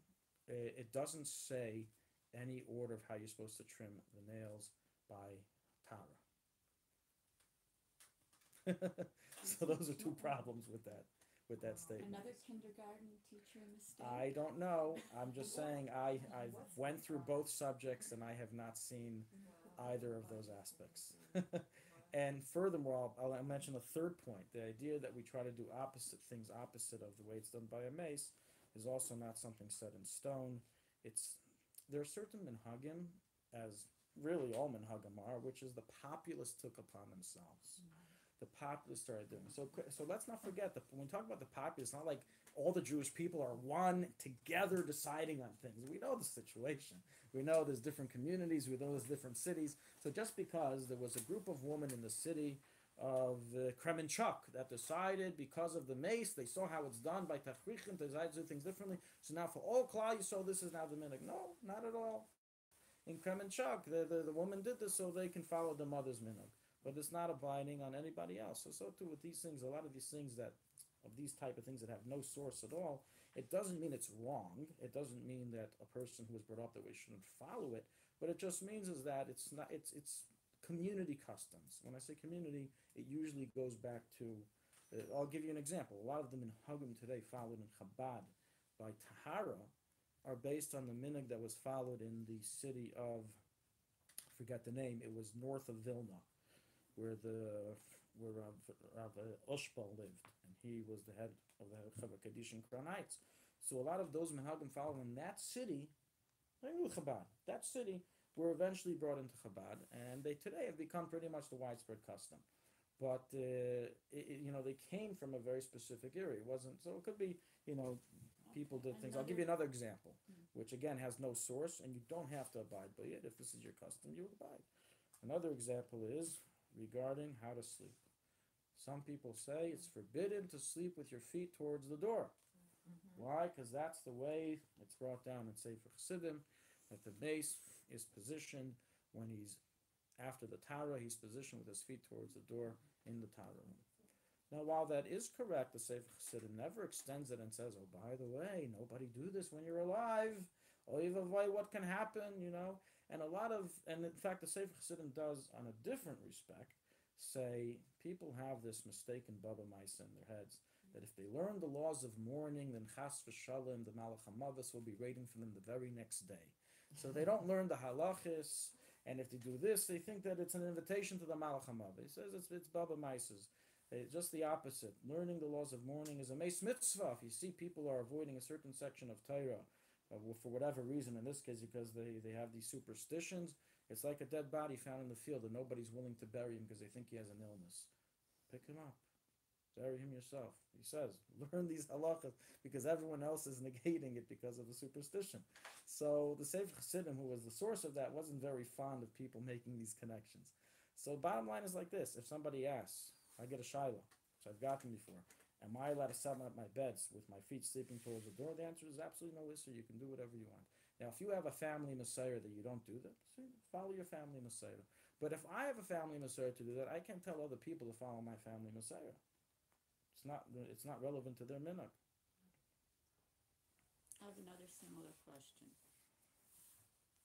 S1: it doesn't say any order of how you're supposed to trim the nails by Tara. So those are two problems with that statement.
S2: Another kindergarten teacher mistake.
S1: I don't know. I'm just saying I went through both subjects and I have not seen either of those aspects. And furthermore, I'll mention a third point. The idea that we try to do things opposite of the way it's done by a mace is also not something set in stone. There are certain minhagim, as really all minhagim are, which is the populace took upon themselves. The populace started doing it. So let's not forget that when we talk about the populace, it's not like all the Jewish people are one together deciding on things. We know the situation. We know there's different communities. We know there's different cities. So just because there was a group of women in the city of Kremenchuk that decided because of the mace, they saw how it's done by Tachrichin, they decided to do things differently. So now for all Klal Yisrael, this is now the minhag. No, not at all. In Kremenchuk, the woman did this so they can follow the mother's minhag. But it's not abiding on anybody else. So too with these things, a lot of these things of these type of things that have no source at all, it doesn't mean it's wrong. It doesn't mean that a person who was brought up that way shouldn't follow it. But it just means is that it's community customs. When I say community, it usually goes back to, I'll give you an example. A lot of the minhagim today followed in Chabad by Tahara are based on the minhag that was followed in the city of, I forget the name, it was north of Vilna, where Rav Oshpal lived, and he was the head of the Chavah Kaddish in Crown Heights. So a lot of those minhagim followed in that city, Chabad, that city, were eventually brought into Chabad, and they today have become pretty much the widespread custom. but they came from a very specific area. It wasn't so. It could be people did things. I'll give you another example, which again has no source, and you don't have to abide by it. If this is your custom, you abide. Another example is regarding how to sleep. Some people say it's forbidden to sleep with your feet towards the door. Why? Because that's the way it's brought down in Sefer Chassidim, that the base is positioned when he's after the Torah, he's positioned with his feet towards the door in the Torah room. Now, while that is correct, the Sefer Chassidim never extends it and says, oh, by the way, nobody do this when you're alive. Oy vavoy, what can happen, And in fact, the Sefer Chassidim does, on a different respect, say people have this mistaken Baba Maisa in their heads, that if they learn the laws of mourning, then Chas v'Shalom, the Malach HaMavos will be waiting for them the very next day. So they don't learn the Halachos, and if they do this, they think that it's an invitation to the Malach HaMavos. He says it's Baba Maisas. Just the opposite. Learning the laws of mourning is a meis mitzvah. If you see people are avoiding a certain section of Torah, for whatever reason, in this case because they have these superstitions, it's like a dead body found in the field and nobody's willing to bury him because they think he has an illness. Pick him up. Bury him yourself. He says, learn these halachas because everyone else is negating it because of the superstition. So the Sefer Chassidim, who was the source of that, wasn't very fond of people making these connections. So bottom line is like this. If somebody asks, I get a shiloh, which I've gotten before, am I allowed to set up my beds with my feet sleeping towards the door? The answer is absolutely no issue. You can do whatever you want. Now, if you have a family Messiah that you don't do that, follow your family Messiah. But if I have a family Messiah to do that, I can't tell other people to follow my family Messiah. It's not relevant to their minhag.
S2: I have another similar question.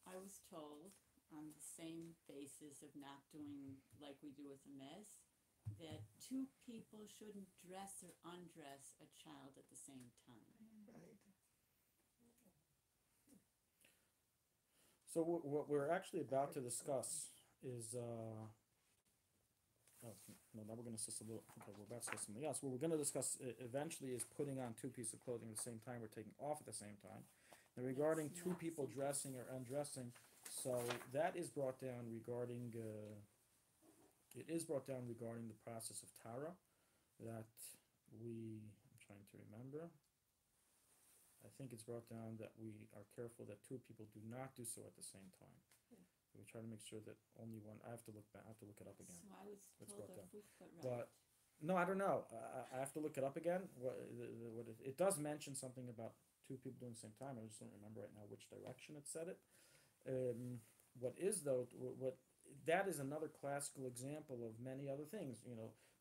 S2: I was told, on the same basis of not doing like we do with a mez, that two people shouldn't dress or undress a child at the same time.
S3: Right.
S1: So what we're actually about to discuss is, now we're going to discuss we're about to discuss something else. What we're going to discuss eventually is putting on two pieces of clothing at the same time. We're taking off at the same time. Now regarding two people dressing or undressing, so that is brought down regarding, the process of Tara, that I'm trying to remember. I think it's brought down that we are careful that two people do not do so at the same time. We try to make sure that only one. I have to look back. I have to look it up again.
S2: So I was
S1: It's
S2: told
S1: brought
S2: a
S1: down.
S2: right.
S1: But no, I don't know. I have to look it up again. It does mention something about two people doing the same time. I just don't remember right now which direction it said it. What that is another classical example of many other things.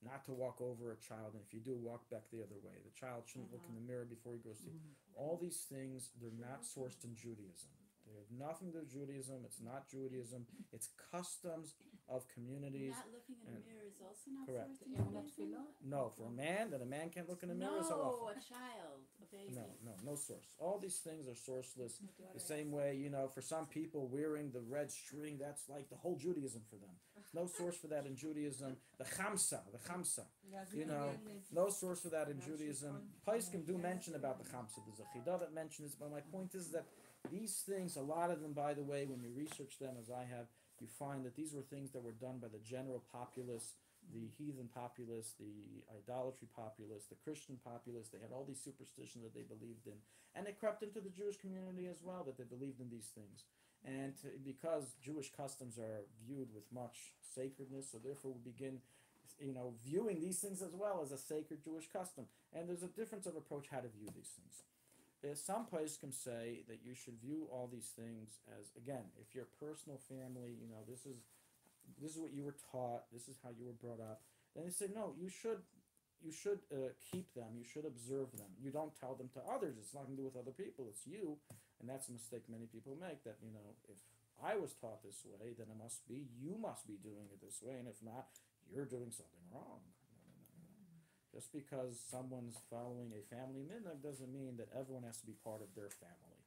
S1: Not to walk over a child, and if you do, walk back the other way. The child shouldn't look in the mirror before he goes to. All these things, they're not sourced in Judaism. They have nothing to do with Judaism. It's not Judaism. It's customs of communities.
S2: Not looking in the mirror is also not
S1: Correct.
S2: sourced in Judaism?
S1: No, for a man, that a man can't look in the mirror is
S2: No,
S1: halacha.
S2: a child, a baby.
S1: No source. All these things are sourceless. The same way, for some people wearing the red string, that's like the whole Judaism for them. No source for that in Judaism. The chamsa. No source for that in Judaism. Paiskim do mention about the chamsa. There's a chidah that mentions it, but my point is that these things, a lot of them, by the way, when you research them, as I have, you find that these were things that were done by the general populace, the heathen populace, the idolatry populace, the Christian populace. They had all these superstitions that they believed in. And it crept into the Jewish community as well, that they believed in these things. And because Jewish customs are viewed with much sacredness, so therefore we begin viewing these things as well as a sacred Jewish custom. And there's a difference of approach how to view these things. Some poskim say that you should view all these things as, again, if your personal family, this is what you were taught, this is how you were brought up. Then they say, no, you should keep them, you should observe them. You don't tell them to others. It's nothing to do with other people. It's you, and that's a mistake many people make. That if I was taught this way, then you must be doing it this way, and if not, you're doing something wrong. Just because someone's following a family minhag doesn't mean that everyone has to be part of their family.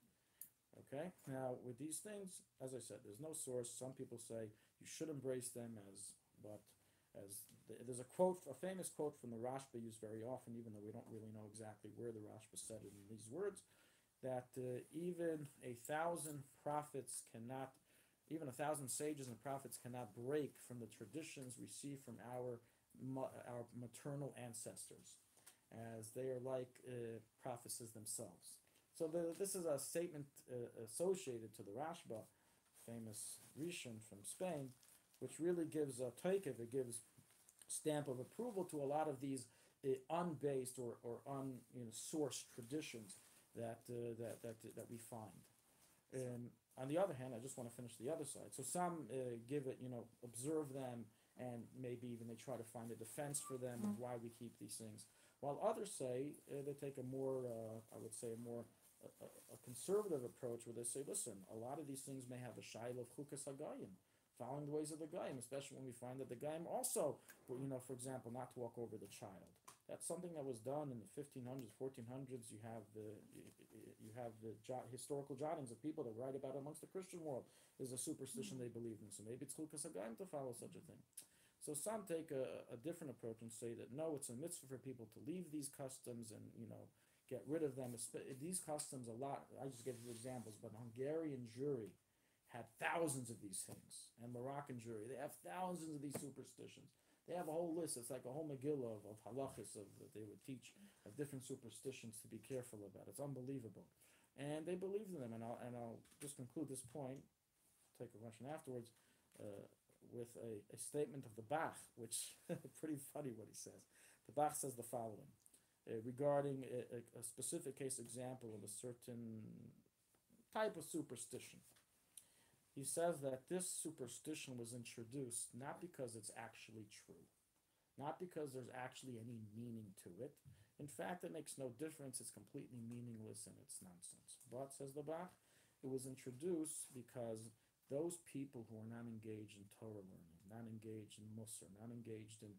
S1: Okay? Now, with these things, as I said, there's no source. Some people say you should embrace them there's a famous quote from the Rashba used very often, even though we don't really know exactly where the Rashba said it in these words, that even 1,000 sages and prophets cannot break from the traditions received from our our maternal ancestors, as they are like prophecies themselves. So this is a statement associated to the Rashba, famous Rishon from Spain, which really gives a takev, it gives stamp of approval to a lot of these unbased or sourced traditions that we find. On the other hand, I just want to finish the other side. So some give it, observe them, and maybe even they try to find a defense for them of why we keep these things. While others say they take a more, I would say, a conservative approach, where they say, listen, a lot of these things may have a shaila of chukas hagayim, following the ways of the Gaim, especially when we find that the Gaim also, for example, not to walk over the child. That's something that was done in the 1500s, 1400s. You have the historical jottings of people that write about it amongst the Christian world. Is a superstition they believe in. So maybe it's chukas hagayim to follow such a thing. So some take a different approach and say that no, it's a mitzvah for people to leave these customs and get rid of them. These customs, a lot. I just give you examples, but Hungarian Jewry had thousands of these things, and Moroccan Jewry, they have thousands of these superstitions. They have a whole list. It's like a whole Megillah of halachos that they would teach of different superstitions to be careful about. It's unbelievable, and they believed in them. And I'll just conclude this point. Take a Russian afterwards with a statement of the Bach, which pretty funny what he says. The Bach says the following regarding a specific case example of a certain type of superstition. He says that this superstition was introduced not because it's actually true, not because there's actually any meaning to it. In fact, it makes no difference. It's completely meaningless and it's nonsense. But, says the Bach, it was introduced because those people who are not engaged in Torah learning, not engaged in Musar, not engaged in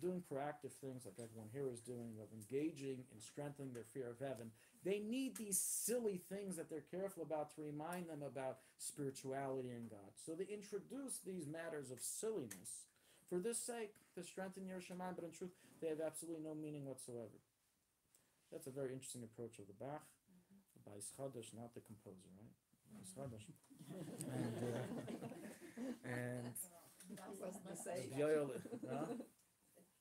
S1: doing proactive things like everyone here is doing, of engaging in strengthening their fear of heaven, they need these silly things that they're careful about to remind them about spirituality and God. So they introduce these matters of silliness for this sake, to strengthen your Shemaim, but in truth, they have absolutely no meaning whatsoever. That's a very interesting approach of the Bach, by Chodesh, not the composer, right? Chodesh. And
S3: Wasn't the same.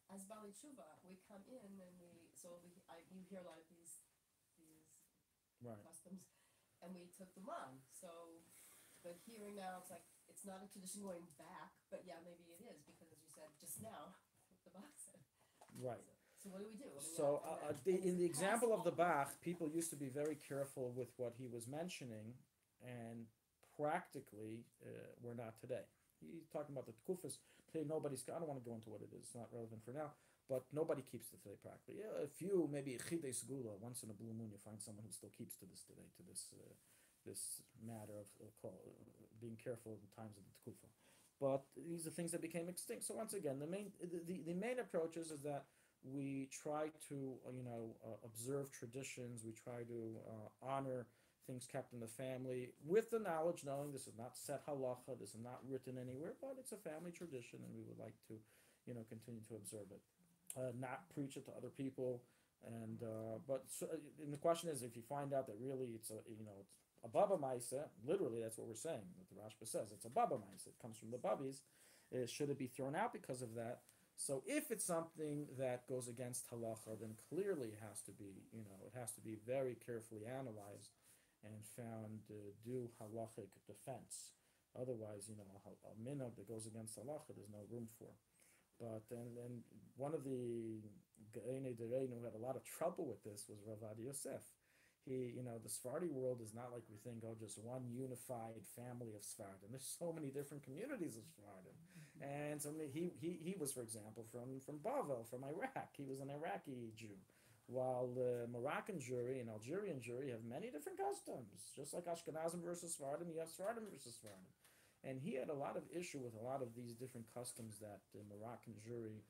S6: As Bali Tshuva, we come in and you hear a lot of these
S1: right.
S6: customs, and we took them on. So, but here now it's like it's not a tradition going back, but yeah, maybe it is because, as you said just now, the Bach said.
S1: Right.
S6: So what do we do?
S1: So in the example of the Bach, people used to be very careful with what he was mentioning, and practically we're not today. He's talking about the Tkufas. Today nobody's, I don't want to go into what it is, it's not relevant for now, but nobody keeps it today practically. Yeah, a few, maybe Chidei Segula, once in a blue moon you find someone who still keeps to this today, to this matter of being careful in times of the Tkufa. But these are things that became extinct. So once again, the main approach is that we try to observe traditions, we try to honor things kept in the family, with the knowledge, knowing this is not set halacha, this is not written anywhere, but it's a family tradition, and we would like to, continue to observe it, not preach it to other people, and the question is, if you find out that really it's a baba ma'isa, literally that's what we're saying. What the Rashba says, it's a baba ma'isa. It comes from the babis. Should it be thrown out because of that? So if it's something that goes against halacha, then clearly it has to be very carefully analyzed and found due halachic defense. Otherwise, a minhag that goes against halacha, there's no room for. But and one of the Ge'enei Dereinu who had a lot of trouble with this was Rabbi Yosef. He, the Sephardi world is not like we think, just one unified family of Sephardim. There's so many different communities of Sephardim. And so he was, for example, from Bavel, from Iraq. He was an Iraqi Jew. While the Moroccan Jewry and Algerian Jewry have many different customs. Just like Ashkenazim versus Sephardim, you have Sephardim versus Sephardim. And he had a lot of issue with a lot of these different customs that the Moroccan Jewry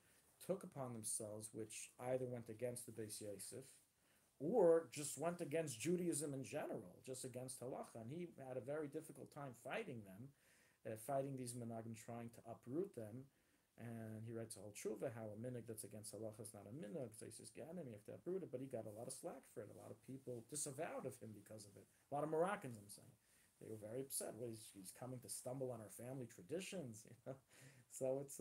S1: took upon themselves, which either went against the Beis Yosef or just went against Judaism in general, just against halacha. And he had a very difficult time fighting them, fighting these minhagim, trying to uproot them. And he writes a whole tshuva how a minhag that's against halacha is not a minhag. So he says, you have to uproot it. But he got a lot of slack for it. A lot of people disavowed of him because of it. A lot of Moroccans, I'm saying. They were very upset. Well, he's coming to stumble on our family traditions, So it's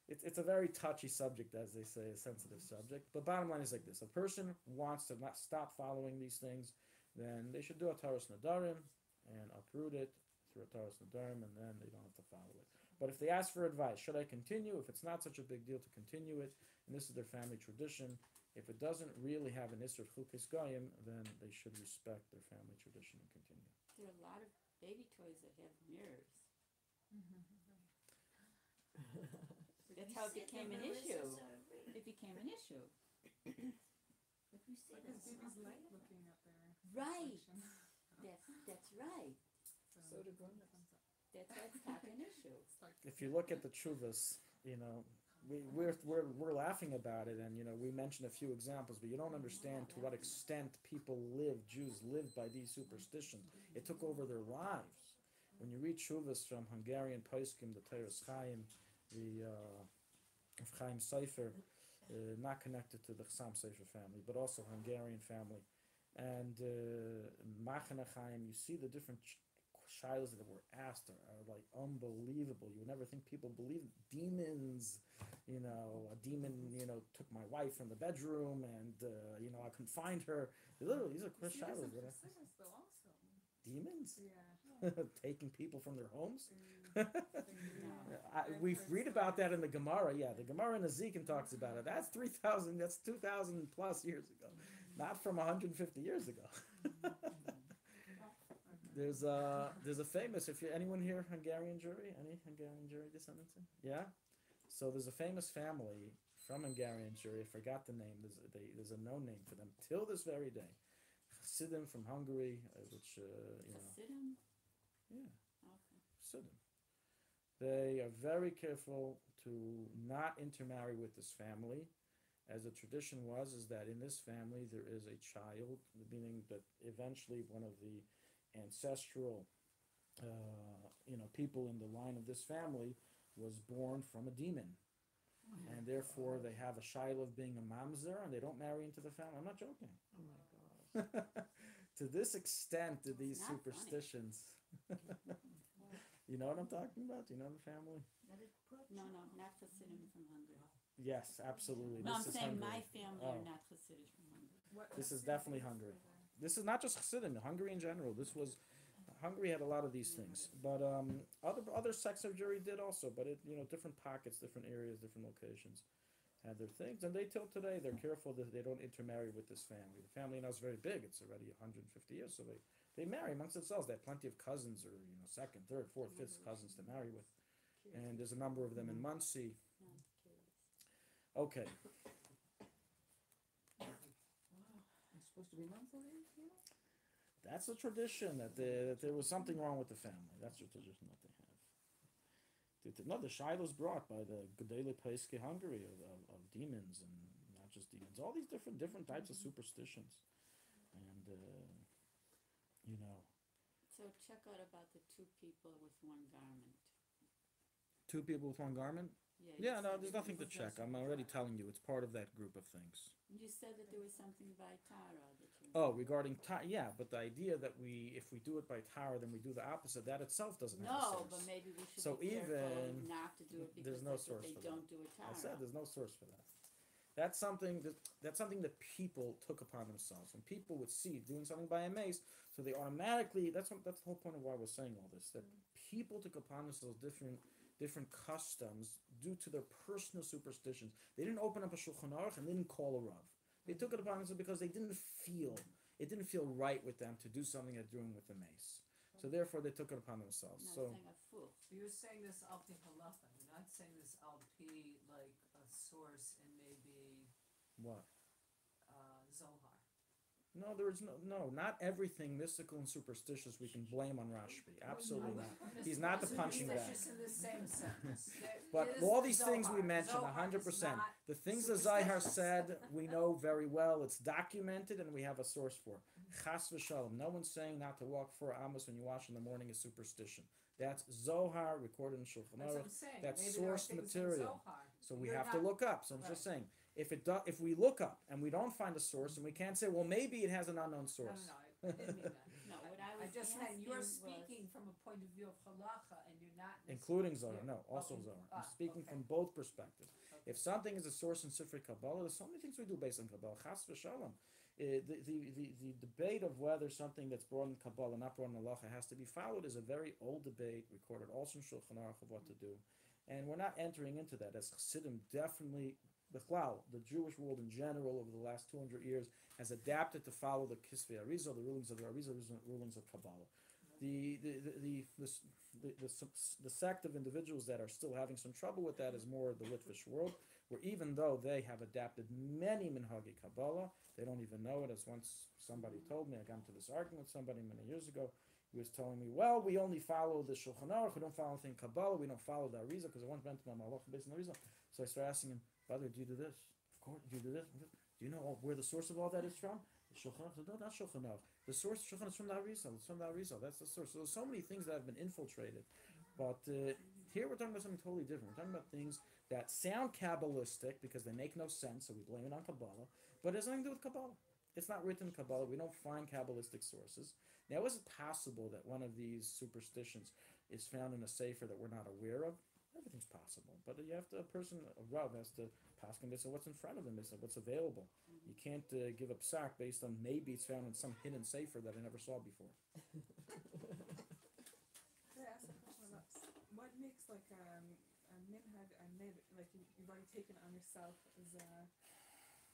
S1: it's a very touchy subject, as they say, a sensitive subject. But bottom line is like this: a person wants to not stop following these things, then they should do a Taurus Nadarim and uproot it through a Taurus Nadarim, and then they don't have to follow it. But if they ask for advice, should I continue? If it's not such a big deal to continue it, and this is their family tradition, if it doesn't really have an Isser Chukis Goyim, then they should respect their family tradition and continue.
S2: There are a lot of baby toys that have mirrors. That's how it became an issue. It became an issue.
S4: But we said
S5: Because
S4: it's
S5: babies
S4: not
S5: like
S4: real.
S5: looking at their
S2: Right.
S5: reflection.
S2: That's right.
S6: So do grown-ups.
S2: That's why it's not an issue.
S1: If you look at the Chuvas, we're laughing about it, and we mentioned a few examples, but you don't understand to what extent Jews lived by these superstitions. It took over their lives. When you read Chuvas from Hungarian Poskim, the Teres Chaim, the of Chaim Sefer, not connected to the Chassam Sefer family, but also Hungarian family, and Machane Chaim, you see the different shilas that were asked are like unbelievable. You would never think people believe demons. A demon, took my wife from the bedroom, and I couldn't find her. Literally, these are Chris shilas. Demons
S5: Yeah.
S1: taking people from their homes.
S2: No.
S1: We read about that in the Gemara. Yeah, the Gemara in Ezekiel talks about it. That's 3,000. That's 2,000 plus years ago, not from 150 years ago. There's a famous, anyone here Hungarian Jewry? Any Hungarian Jewry descendants? Yeah? So there's a famous family from Hungarian Jewry, I forgot the name, there's a known name for them till this very day. Chassidim from Hungary, which,
S2: Hasidim?
S1: yeah,
S2: Okay.
S1: Chassidim. They are very careful to not intermarry with this family, as the tradition is that in this family there is a child, meaning that eventually one of the ancestral people in the line of this family was born from a demon, and therefore they have a shiloh of being a mamzer, and they don't marry into the family. I'm not joking.
S3: Oh my gosh.
S1: To this extent did these
S2: Not funny.
S1: superstitions. You know what I'm talking about? Do you know the family?
S2: No, not Hasidim from Hungary.
S1: Yes, absolutely.
S2: No, I'm
S1: This is
S2: saying
S1: Hungary.
S2: my family
S1: Oh.
S2: are not Hasidim from Hungary.
S1: This is definitely Hungary. This is not just Chassidim, Hungary in general. Hungary had a lot of these things, but other sects of Jewry did also. But different pockets, different areas, different locations had their things, and they till today they're careful that they don't intermarry with this family. The family now is very big; it's already 150 years, so they marry amongst themselves. They have plenty of cousins, or second, third, fourth, fifth cousins to marry with, and there's a number of them in Muncie.
S2: No, I'm curious.
S1: Okay,
S6: It's supposed to be monthly,
S1: that's a tradition that there was something wrong with the family. That's the tradition that they have. No, the shiloh's brought by the Gedele Peiske Hungary of demons, and not just demons, all these different types of superstitions, and
S2: So check out about the two people with one garment.
S1: two people with one garment. Yeah, no, there's nothing to check. I'm already telling you, it's part of that group of things.
S2: You said that there was something by Tara that you.
S1: Oh, regarding yeah, but the idea that if we do it by Tara, then we do the opposite. That itself doesn't have a
S2: No,
S1: source.
S2: but maybe we should
S1: So
S2: be careful
S1: even-
S2: not to do it because
S1: there's no
S2: that's what
S1: source
S2: they
S1: for that.
S2: don't do it Tara.
S1: I said there's no source for that. That's something that people took upon themselves. When people would see doing something by a mace, so they automatically. That's the whole point of why we're saying all this. That people took upon themselves different customs due to their personal superstitions. They didn't open up a Shulchan Aruch and they didn't call a Rav. They took it upon themselves because it didn't feel right with them to do something they're doing with the mace. So therefore, they took it upon themselves.
S2: Not
S1: So
S2: saying a fool.
S7: So you're saying this al pi halacha, you're not saying this al pi like a source in maybe
S1: what?
S7: Zohar.
S1: No, not everything mystical and superstitious we can blame on Rashbi. Absolutely not. He's not the punching bag.
S7: Superstitious in the same sentence. There
S1: But
S7: is
S1: all
S7: the
S1: these things we
S7: Zohar.
S1: mentioned,
S7: Zohar
S1: 100%.
S7: is not
S1: The things that Zayhar
S7: superstitious.
S1: said, we know very well. It's documented, and we have a source for. Chas v'shalom. No one's saying not to walk 4 amos when you wash in the morning is superstition. That's Zohar recorded in Shulchan
S7: That's what
S1: Aruch.
S7: I'm saying.
S1: That's
S7: Maybe there are
S1: source
S7: things in
S1: material.
S7: Zohar.
S1: So we
S7: You're
S1: have to
S7: not-
S1: look up. So I'm just
S7: Right.
S1: saying, if we look up and we don't find a source, and we can't say, well, maybe it has an unknown
S7: No,
S1: source.
S7: I didn't mean that.
S2: No, what I
S7: I
S2: was
S7: just meant you're
S2: asking was-
S7: speaking from a point of view of halacha, and you're not
S1: including Zohar.
S7: Yeah.
S1: No, also
S7: Okay.
S1: Zohar. I'm speaking
S7: Okay.
S1: from both perspectives.
S7: Okay.
S1: If something is a source in Sifrei Kabbalah, there's so many things we do based on Kabbalah. Chas v'shalom. The debate of whether something that's brought in Kabbalah, not brought in Halacha, has to be followed is a very old debate, recorded also in Shulchan Aruch of what to do. And we're not entering into that. As Chassidim definitely, the Jewish world in general over the last 200 years has adapted to follow the Kisvei Arizal, the rulings of the Arizal, the rulings of Kabbalah. The sect of individuals that are still having some trouble with that is more the Litvish world, where even though they have adapted many minhagi Kabbalah, they don't even know it. As once somebody told me, I got into this argument with somebody many years ago. He was telling me, well, we only follow the Shulchan Aruch, we don't follow anything Kabbalah, we don't follow the Arizal, because I once went to my Malach based on the Arizal. So I started asking him, brother, do you do this? Of course, do you do this? Do you know where the source of all that is from? The Shulchan Aruch? No, not Shulchan Aruch. The source of Shulchan is from the Arizal. It's from the Arizal. That's the source. So there's so many things that have been infiltrated. But here we're talking about something totally different. We're talking about things that sound Kabbalistic because they make no sense, so we blame it on Kabbalah. But it has nothing to do with Kabbalah. It's not written in Kabbalah. We don't find Kabbalistic sources. Now, is it possible that one of these superstitions is found in a sefer that we're not aware of? Everything's possible. But you have to, a Rav has to pass on what's in front of him, what's available. You can't give a psak based on maybe it's found in some hidden sefer that I never saw before.
S5: Can I ask a question about what makes like a minhag a nid? Like you've already taken on yourself as a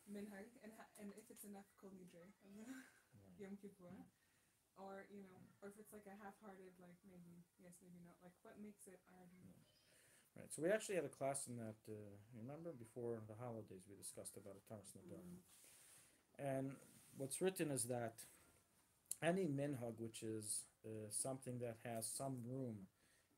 S5: minhag, and if it's enough kol nidre Yom Kippur, or or if it's like a half-hearted, like maybe yes, maybe not. Like what makes it
S1: Right. So we actually had a class in that. Remember before the holidays we discussed about a Taras Nadar, and what's written is that any minhag, which is something that has some room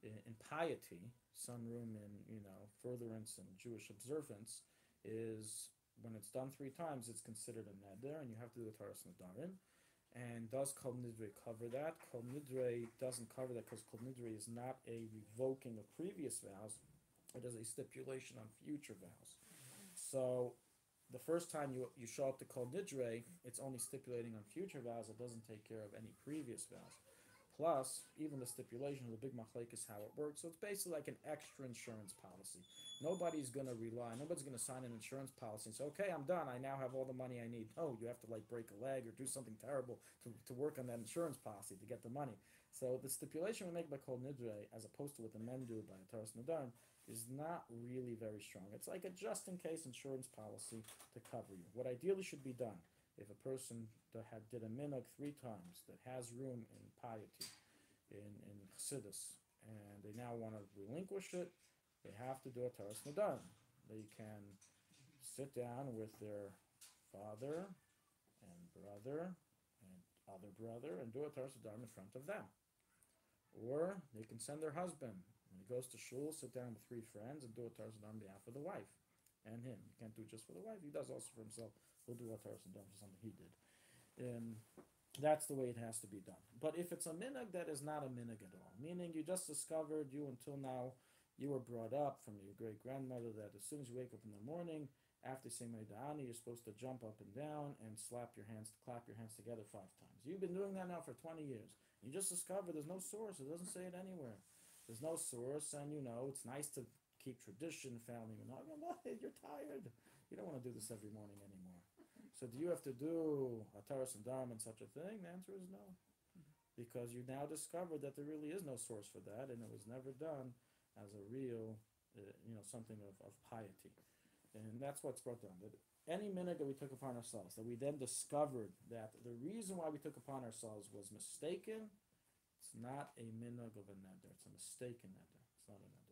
S1: in piety, some room in furtherance and Jewish observance, is when it's done 3 times, it's considered a neder, and you have to do a Taras Nadarim. And does Kol Nidre cover that? Kol Nidre doesn't cover that because Kol Nidre is not a revoking of previous vows. It is a stipulation on future vows. So the first time you show up to Kol Nidre, it's only stipulating on future vows. It doesn't take care of any previous vows. Plus, even the stipulation of the big machlek is how it works. So it's basically like an extra insurance policy. Nobody's going to sign an insurance policy and say, okay, I'm done. I now have all the money I need. No, you have to break a leg or do something terrible to work on that insurance policy to get the money. So the stipulation we make by Kol Nidre, as opposed to what the men do by Taras Nadarim, is not really very strong. It's like a just-in-case insurance policy to cover you. What ideally should be done, if a person did a minhag 3 times that has room in piety, in chassidus, and they now want to relinquish it, they have to do a Taras Nadarim. They can sit down with their father and brother and other brother and do a Taras Nadarim in front of them. Or they can send their husband, when he goes to shul, sit down with 3 friends and do a Taras Nadarim on behalf of the wife and him. You can't do it just for the wife. He does also for himself. He'll do a Taras Nadarim for something he did. That's the way it has to be done. But if it's a minhag that is not a minhag at all, meaning you just discovered, until now, you were brought up from your great-grandmother that as soon as you wake up in the morning, after saying Da'ani, you're supposed to jump up and down and clap your hands together 5 times. You've been doing that now for 20 years. You just discovered there's no source. It doesn't say it anywhere. There's no source, and it's nice to keep tradition, family. You're tired. You don't want to do this every morning anymore. So do you have to do a Taras Nadarim and such a thing? The answer is no. Because you now discovered that there really is no source for that, and it was never done as a real, something of piety. And that's what's brought down. That any minhag that we took upon ourselves, that we then discovered that the reason why we took upon ourselves was mistaken, it's not a minhag of a neder. It's a mistaken neder. It's not a neder.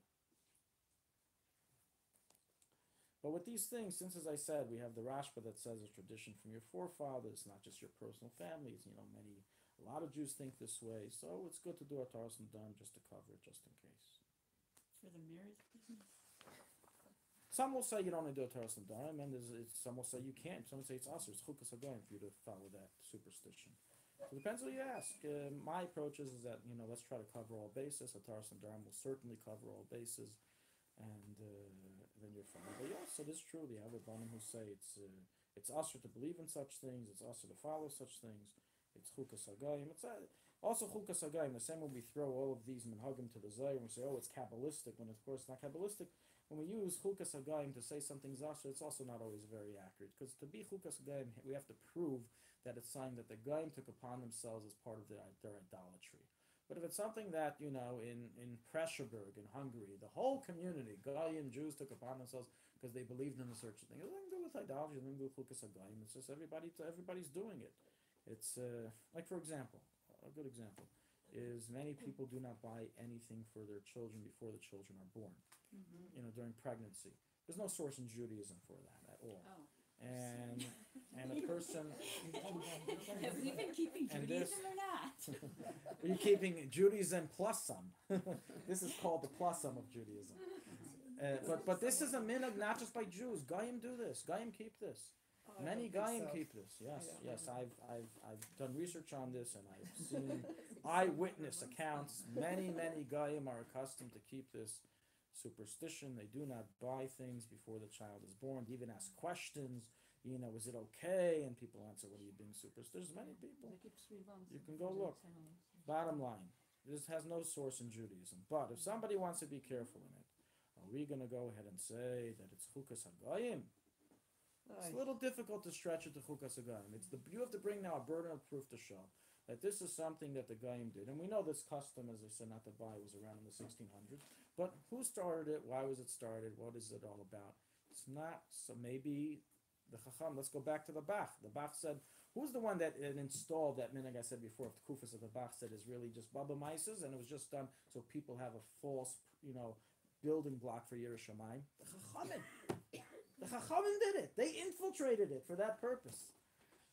S1: But with these things, since, as I said, we have the Rashba that says a tradition from your forefathers, not just your personal families. A lot of Jews think this way, so it's good to do a Taras Nadarim just to cover it, just in case.
S2: For the marriage business?
S1: Some will say you don't need to do a Taras Nadarim, and some will say you can't. Some will say it's usher, it's chukas hagoyim for you to follow that superstition. So it depends who you ask. My approach is that, let's try to cover all bases. A Taras Nadarim will certainly cover all bases, and then you're fine. But yes, it is true. The Rabbanim who say it's usher to believe in such things, it's usher to follow such things, it's chukas hagoyim. Also, Chukas Hagayim, the same when we throw all of these minhagim to the Zayr and we say, oh, it's Kabbalistic, when of course it's not Kabbalistic. When we use Chukas Hagayim to say something's Asher, it's also not always very accurate. Because to be Chukas Hagayim, we have to prove that it's something that the Goyim took upon themselves as part of their idolatry. But if it's something that, in Pressburg, in Hungary, the whole community, Goyim, Jews, took upon themselves because they believed in a certain thing. It has nothing to do with idolatry, it has nothing to do with Chukas Hagayim. It's just everybody's doing it. It's like, for example, a good example is many people do not buy anything for their children before the children are born. During pregnancy. There's no source in Judaism for that at all.
S2: Oh.
S1: And a person.
S2: Have we been keeping Judaism or not?
S1: Are you keeping Judaism plus some? This is called the plus some of Judaism. But this is a minhag not just by Jews. Goyim do this. Goyim keep this. Many Goyim keep this. Yes. I've done research on this and I've seen eyewitness accounts. Many Goyim are accustomed to keep this superstition. They do not buy things before the child is born. They even ask questions. Is it okay? And people answer, "What are you being superstitious?" Many people. You can go look. Bottom line, this has no source in Judaism. But if somebody wants to be careful in it, are we going to go ahead and say that it's Chukas Hagayim? It's a little difficult to stretch it to Chukas Hagayim. You have to bring now a burden of proof to show that this is something that the Goyim did. And we know this custom, as I said, not to buy, was around in the 1600s. But who started it? Why was it started? What is it all about? It's not, so maybe the Chacham, let's go back to the Bach. The Bach said, who's the one that installed that minhag I said before, if the Kufas of the Bach said is really just Baba Mises, and it was just done so people have a false, building block for Yerushalayim? The Chachamim. The Chachamim did it. They infiltrated it for that purpose.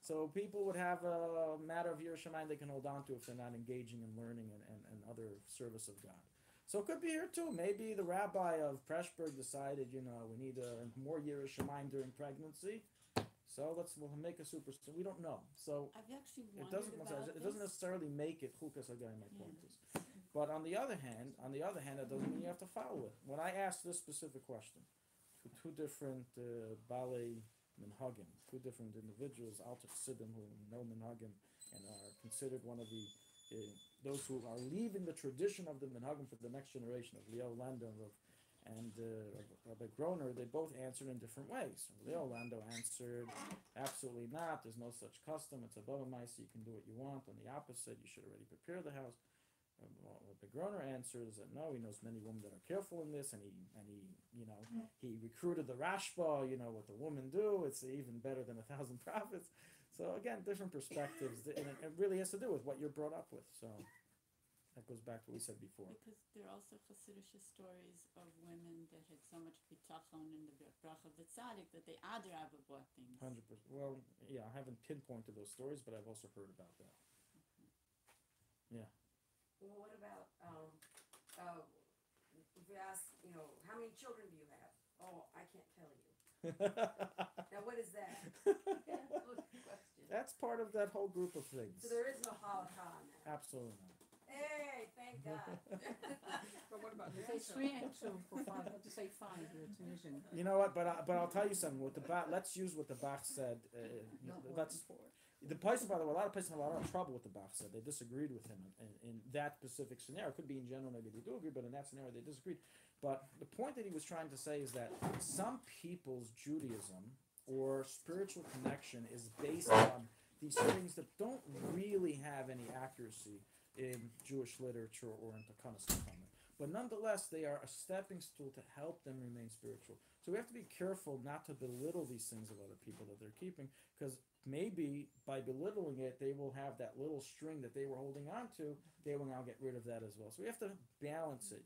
S1: So people would have a matter of Yerushalayim they can hold on to if they're not engaging in learning and other service of God. So it could be here too. Maybe the rabbi of Pressburg decided, we need more Yerushalayim during pregnancy. So we'll make a superstition. We don't know. So
S2: I've actually
S1: it
S2: wondered
S1: doesn't necessarily make it Chukas Hagayim, my point is. But on the other hand, that doesn't mean you have to follow it. When I asked this specific question to two different balei minhagim, two different individuals, Alter Chassidim, who know minhagim and are considered one of the those who are leaving the tradition of the minhagim for the next generation of Leo Lando and Rabbi Groner. They both answered in different ways. Leo Lando answered, absolutely not. There's no such custom. It's a baba ma'isa. You can do what you want. On the opposite, you should already prepare the house. Rabbi Groner answers that no, he knows many women that are careful in this, and he recruited the Rashba. What the women do, it's even better than 1,000 prophets. So again, different perspectives, and it really has to do with what you're brought up with. So that goes back to what we said before.
S2: Because there are also Hasidic stories of women that had so much bitachon in the brach of the tzaddik that they adrabah bought things.
S1: 100%. Well, yeah, I haven't pinpointed those stories, but I've also heard about that. Yeah.
S8: Well, what about, if we ask, how many children do you have? Oh, I can't tell you. Now, what is that?
S1: That's part of that whole group of things.
S8: So there is no halakha on that.
S1: Absolutely not.
S8: Hey, thank God.
S5: But what about the
S7: Say
S5: answer?
S7: 3 and 2 for 5. What to say 5? You're a Tunisian.
S1: You know what? But I'll tell you something. Let's use what the Bach said. The Paisan, by the way, a lot of Paisan have a lot of trouble with the Bach said. They disagreed with him in that specific scenario. It could be in general, maybe they do agree, but in that scenario they disagreed. But the point that he was trying to say is that some people's Judaism or spiritual connection is based on these things that don't really have any accuracy in Jewish literature or in Takanas Muhammad. But nonetheless, they are a stepping stool to help them remain spiritual. So we have to be careful not to belittle these things of other people that they're keeping, because maybe by belittling it, they will have that little string that they were holding on to. They will now get rid of that as well. So we have to balance it,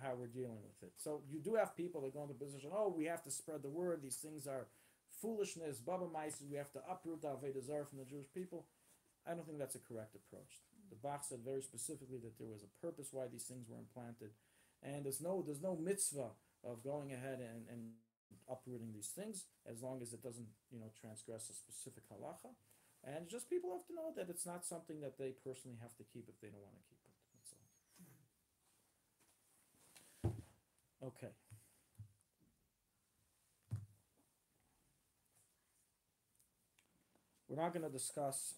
S1: how we're dealing with it. So you do have people that go into business and, we have to spread the word. These things are foolishness, baba ma'ases. We have to uproot the Avodah Zarah from the Jewish people. I don't think that's a correct approach. The Bach said very specifically that there was a purpose why these things were implanted, and there's no mitzvah of going ahead and uprooting these things as long as it doesn't transgress a specific halacha. And just people have to know that it's not something that they personally have to keep if they don't want to keep it. That's all. Okay. We're not going to discuss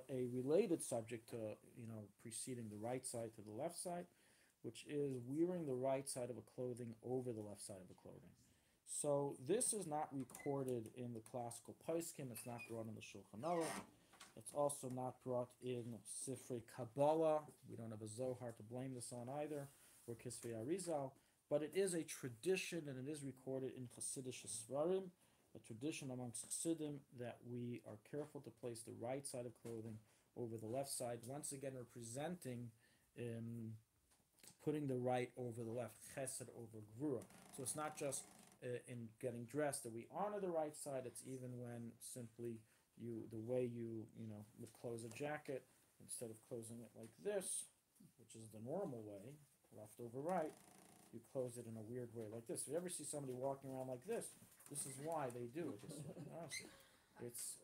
S1: a related subject to, preceding the right side to the left side, which is wearing the right side of a clothing over the left side of a clothing. So this is not recorded in the classical Poskim. It's not brought in the Shulchan Aruch. It's also not brought in Sifrei Kabbalah. We don't have a Zohar to blame this on either, or Kisvei Arizal. But it is a tradition, and it is recorded in Hasidic Svarim, a tradition amongst Chassidim that we are careful to place the right side of clothing over the left side, once again representing putting the right over the left, chesed over gvura. So it's not just in getting dressed that we honor the right side, it's even when simply the way you would close a jacket, instead of closing it like this, which is the normal way, left over right, you close it in a weird way like this. If you ever see somebody walking around like this is why they do it.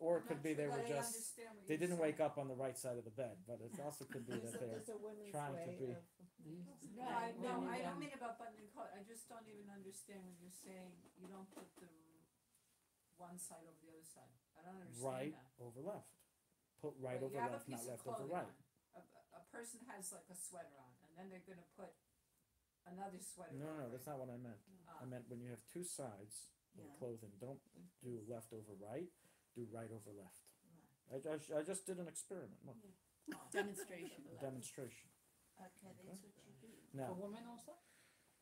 S1: Or it could be they were just, they didn't wake up on the right side of the bed, but it also could be that they're
S3: There's a women's
S1: trying to
S3: way
S1: be.
S3: of
S7: No, I don't mean about buttoning coat, I just don't even understand when you're saying you don't put the one side over the other side. I don't understand
S1: Right
S7: that.
S1: over left. Put right over
S7: You have a
S1: left,
S7: piece
S1: not
S7: of
S1: left over
S7: clothing
S1: right.
S7: on. A person has like a sweater on, and then they're gonna put another sweater
S1: No,
S7: over
S1: that's
S7: it.
S1: not what I meant.
S7: Ah.
S1: I meant when you have two sides of
S4: Yeah.
S1: clothing, don't do left over right, do right over left. I just did an experiment, look,
S2: Demonstration.
S1: a demonstration.
S4: Okay, that's what you do.
S1: Now,
S7: women also?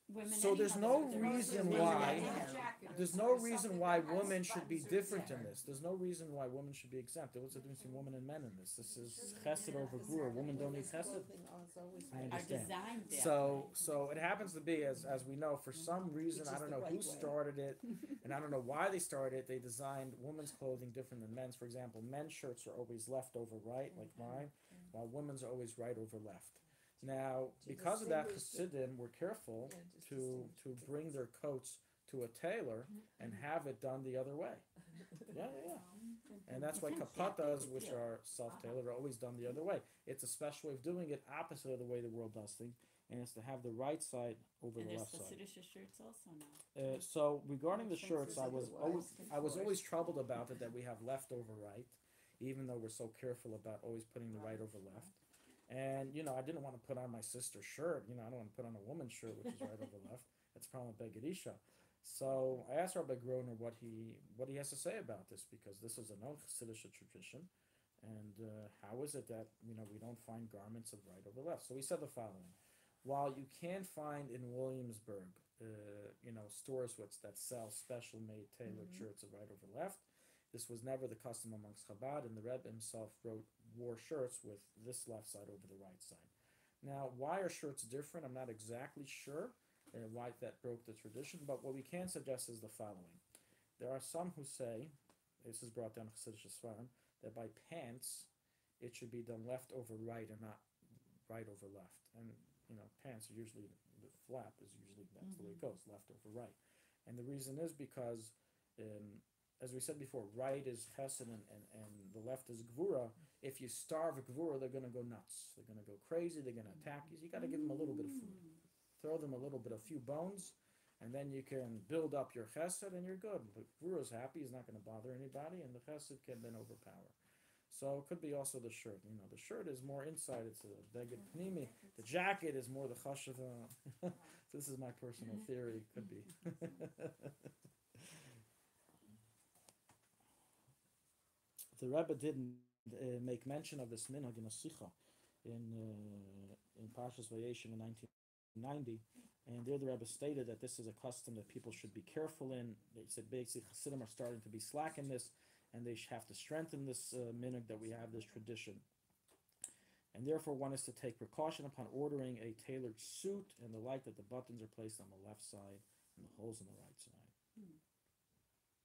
S2: Women
S1: so there's
S2: anyhow,
S1: no
S2: they're
S1: reason
S2: also-
S1: why,
S7: Jacket or
S1: there's no
S7: something
S1: reason
S7: that
S1: why
S7: has
S1: women should be
S7: buttons or
S1: different in
S7: zipper.
S1: this. There's no reason why women should be exempt. There was a difference between women and men in this. This is chesed over gvura. Women don't need chesed.
S3: clothing is always
S1: I
S2: Are
S1: understand.
S2: designed that
S1: So it happens to be, as we know, for some reason,
S3: Which
S1: I
S3: is
S1: don't
S3: the
S1: know
S3: right
S1: who
S3: way.
S1: started it, and I don't know why they started it. They designed women's clothing different than men's. For example, men's shirts are always left over right, like mine, while women's are always right over left. Now,
S3: To
S1: because of that,
S3: distinguish the-
S1: Hasidim were careful
S3: Yeah, just
S1: to
S3: distinguish the
S1: bring their coats to a tailor and have it done the other way. Yeah. And that's why kapatas, which are self-tailored, are always done the other way. It's a special way of doing it, opposite of the way the world does things, and it's to have the right side over
S2: And
S1: the
S2: there's
S1: left side.
S2: Hasidic shirts also now.
S1: So regarding the shirts, I was
S3: Otherwise,
S1: always troubled about it that we have left over right, even though we're so careful about always putting the right over left. And I didn't want to put on my sister's shirt. I don't want to put on a woman's shirt which is right over left. That's probably Begadisha. So I asked Rabbi Groner what he has to say about this, because this is a known Hasidic tradition, and how is it that we don't find garments of right over left? So he said the following: while you can find in Williamsburg, stores that sell special made tailored shirts of right over left, this was never the custom amongst Chabad, and the Rebbe himself wore shirts with this left side over the right side. Now, why are shirts different? I'm not exactly sure why that broke the tradition, but what we can suggest is the following. There are some who say, this is brought down Chassidish Svarim, that by pants, it should be done left over right and not right over left. And, pants are usually, the flap is usually, that's the way it goes, left over right. And the reason is because, as we said before, right is chesed and the left is gvura. If you starve a gvura, they're going to go nuts. They're going to go crazy. They're going to attack you. So you got to give them a little bit of food. Throw them a few bones, and then you can build up your chesed, and you're good. The gvura's happy. He's not going to bother anybody, and the chesed can then overpower. So it could be also the shirt. The shirt is more inside. It's a beged pnimi. The jacket is more the chashava. This is my personal theory. Could be. The Rebbe didn't make mention of this minhag in a sicha in Parshas Vayeshev in 1990, and there the Rebbe stated that this is a custom that people should be careful in. They said basically Chassidim are starting to be slack in this, and they have to strengthen this minhag that we have, this tradition. And therefore one is to take precaution upon ordering a tailored suit and the like, that the buttons are placed on the left side and the holes on the right side.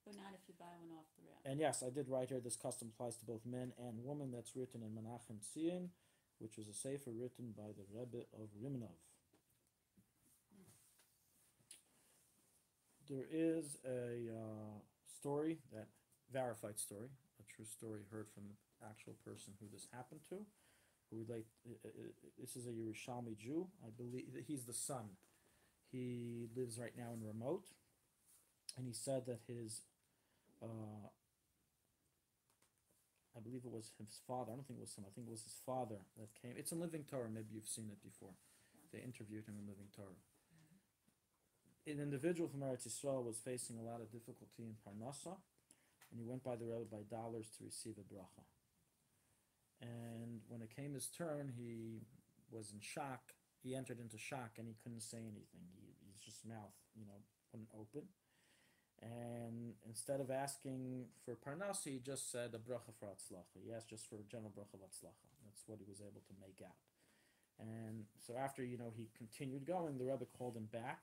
S2: But not if you buy one off the rack.
S1: And yes, I did write here, this custom applies to both men and women. That's written in Menachem Tzion, which was a sefer written by the Rebbe of Rimnov. There is a story, that verified story, a true story heard from the actual person who this happened to, who this is a Yerushalmi Jew, I believe. He's the son. He lives right now in Remote, and he said that his I believe it was his father. I don't think it was him. I think it was his father that came. It's in Living Torah. Maybe you've seen it before. They interviewed him in Living Torah. An individual from Eretz Yisrael was facing a lot of difficulty in Parnasa, and he went by the Rebbe by dollars to receive a bracha. And when it came his turn, he was in shock. He entered into shock, and he couldn't say anything. His just mouth, wouldn't open. And instead of asking for Parnasa, he just said a bracha for Atzlacha. He asked just for a general bracha of Atzlacha. That's what he was able to make out. And so after, he continued going, the Rebbe called him back.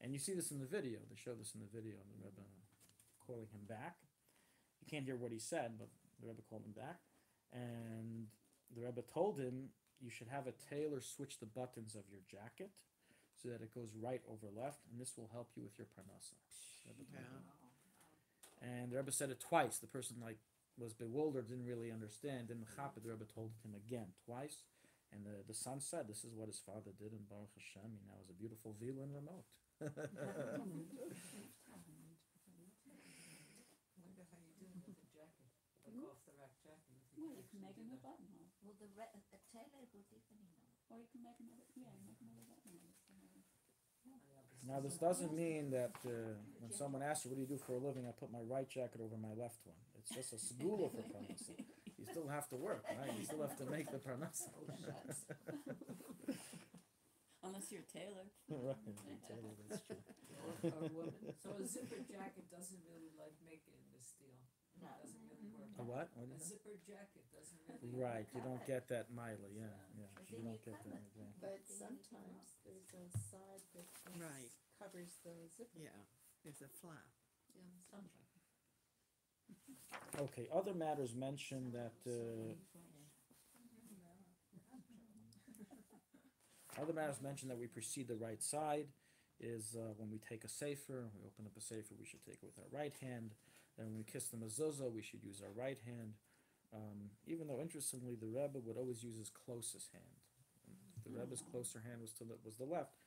S1: And you see this in the video. They show this in the video, the Rebbe calling him back. You can't hear what he said, but the Rebbe called him back. And the Rebbe told him, you should have a tailor switch the buttons of your jacket so that it goes right over left, and this will help you with your parnasa. And the Rebbe said it twice. The person was bewildered, didn't really understand. Didn't chap it. The Rebbe told him again twice. And the son said, this is what his father did, and Baruch Hashem, he now has a beautiful villa and remote.
S7: I wonder how you do it with the jacket, like off the rack jacket.
S2: Well, you can make him a buttonhole.
S4: Well, the tailor would definitely know.
S2: Or you can make another buttonhole.
S1: Now, this doesn't mean that when someone asks you, what do you do for a living, I put my right jacket over my left one. It's just a segula for parnasa. You still have to work, right? You still have to make the parnasa.
S2: Unless you're a tailor.
S1: Right, tailor, that's true.
S7: Or woman. So a zipper jacket doesn't really make it in this deal.
S4: No.
S7: It doesn't really work.
S1: A what?
S7: A zipper jacket doesn't really
S1: Right, you don't get that mila, yeah.
S4: But
S1: You
S4: then
S1: don't
S4: you
S1: get
S4: cover
S1: that,
S4: it.
S1: exactly.
S6: But sometimes there's a side that
S3: Right.
S6: covers the zipper.
S3: Yeah, there's a flap.
S6: Yeah, sometimes.
S1: Okay, other matters mentioned that we precede the right side is when we take a sefer, we open up a sefer, we should take it with our right hand. Then when we kiss the mezuzah, we should use our right hand. Even though, interestingly, the Rebbe would always use his closest hand. If the Rebbe's closer hand was the left,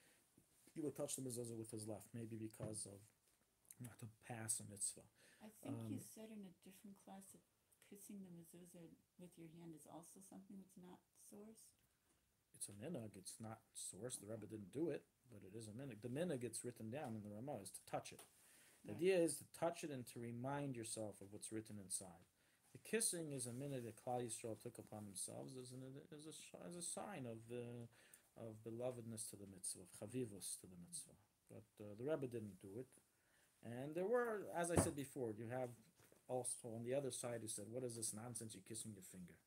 S1: he would touch the mezuzah with his left, maybe because of not to pass a mitzvah.
S2: I think you said in a different class that kissing the mezuzah with your hand is also something that's not source.
S1: It's a minhag, it's not source. The Rebbe didn't do it, but it is a minhag. The minhag gets written down in the Ramah is to touch it. The idea is to touch it and to remind yourself of what's written inside. The kissing is a minhag that Klal Yisrael took upon themselves as a sign of belovedness to the mitzvah, of chavivus to the mitzvah. But the Rebbe didn't do it. And there were, as I said before, you have also on the other side who said, what is this nonsense, you're kissing your finger?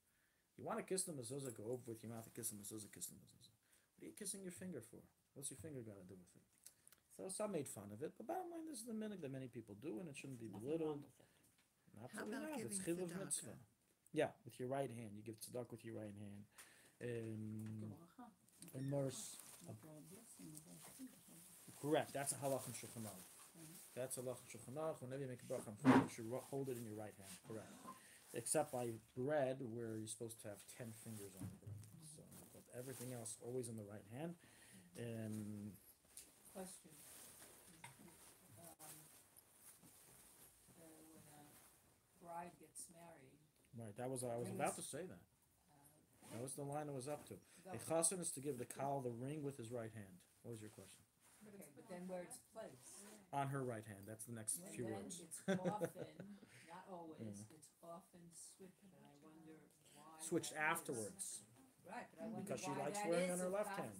S1: You want to kiss the mezuzah, go over with your mouth and kiss the mezuzah, kiss the mezuzah. What are you kissing your finger for? What's your finger got to do with it? So some made fun of it, but bottom line, this is the minhag that many people do, and it shouldn't be belittled.
S3: How about
S1: It's
S3: giving
S1: chiluv
S3: tzedakah?
S1: mitzvah. Yeah, with your right hand. You give tzedakah with your right hand. Immerse. Correct, that's a halach in Shulchan Aruch. That's a halach in Shulchan Aruch. Whenever you make a bracha on food, you should hold it in your right hand. Correct. Except by bread, where you're supposed to have 10 fingers on the bread. So, but everything else always in the right hand.
S7: Question. When a bride gets married,
S1: Right, I was about to say that. That was the line I was up to. A chassan is to give the kal the ring with his right hand. What was your question?
S7: okay, but then where it's placed.
S1: On her right hand. That's the next few
S7: And then
S1: words.
S7: it's often, not always, it's often switched, and I wonder why.
S1: Switched
S7: that is.
S1: afterwards.
S7: Right, but I wonder
S1: Because she
S7: why
S1: likes
S7: that
S1: wearing
S7: is,
S1: on her
S7: if
S1: left
S7: that's
S1: hand.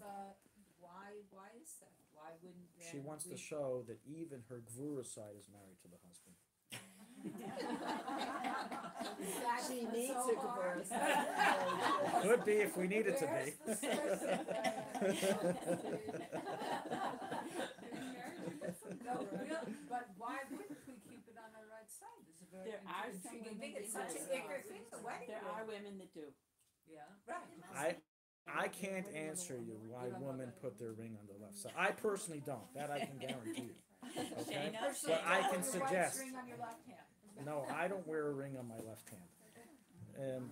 S7: Why is that? Why wouldn't then
S1: She wants to
S7: we-
S1: show that even her gvura side is married to the husband.
S7: That's
S6: She
S7: what's
S6: needs
S7: so
S6: a
S7: hard.
S6: Gevurah.
S1: Could be if we need it to be.
S7: Where's the No, really, but why wouldn't we keep it on our right side? It's a very
S2: There are some
S7: intriguing
S2: women
S7: thing.
S2: that
S7: It's
S2: do
S7: such
S2: it.
S7: an ignorant thing, the wedding
S2: There
S7: ring.
S2: are women that do.
S7: Yeah, right.
S1: I can't answer you why women put their ring on the left side. I personally don't. That I can guarantee you. Okay?
S2: Shayna?
S7: Personally,
S1: But I
S7: don't
S1: can
S7: wear your right
S1: suggest.
S7: string on your left hand.
S1: No, I don't wear a ring on my left hand.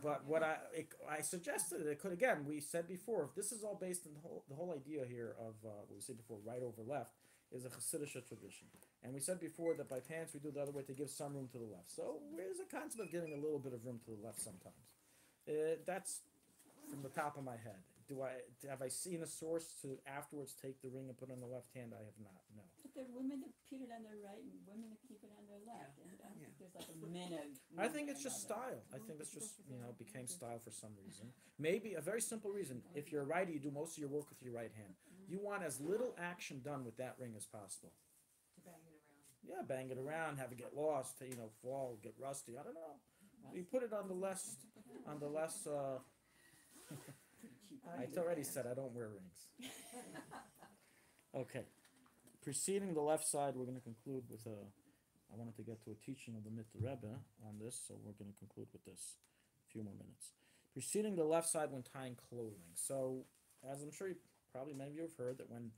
S1: But what I suggested, it could, again, we said before, if this is all based on the whole idea here of what we said before, right over left, is a Hasidic tradition. And we said before that by pants we do the other way to give some room to the left. So where's the concept of giving a little bit of room to the left sometimes? That's from the top of my head. Have I seen a source to afterwards take the ring and put it on the left hand? I have not. No.
S2: But there are women that keep it on their right and women that keep it on their left. And I don't think there's like a minute.
S1: I think it's just style. I think it's just, became style for some reason. Maybe a very simple reason. If you're a righty, you do most of your work with your right hand. You want as little action done with that ring as possible.
S8: To bang it around.
S1: Yeah, bang it around, have it get lost, fall, get rusty. I don't know. You put it on the less. I already said I don't wear rings. Okay. Preceding the left side, we're going to conclude with I wanted to get to a teaching of the Mitzvah Rebbe on this, so we're going to conclude with this. A few more minutes. Preceding the left side when tying clothing. So, as I'm sure probably many of you have heard, that when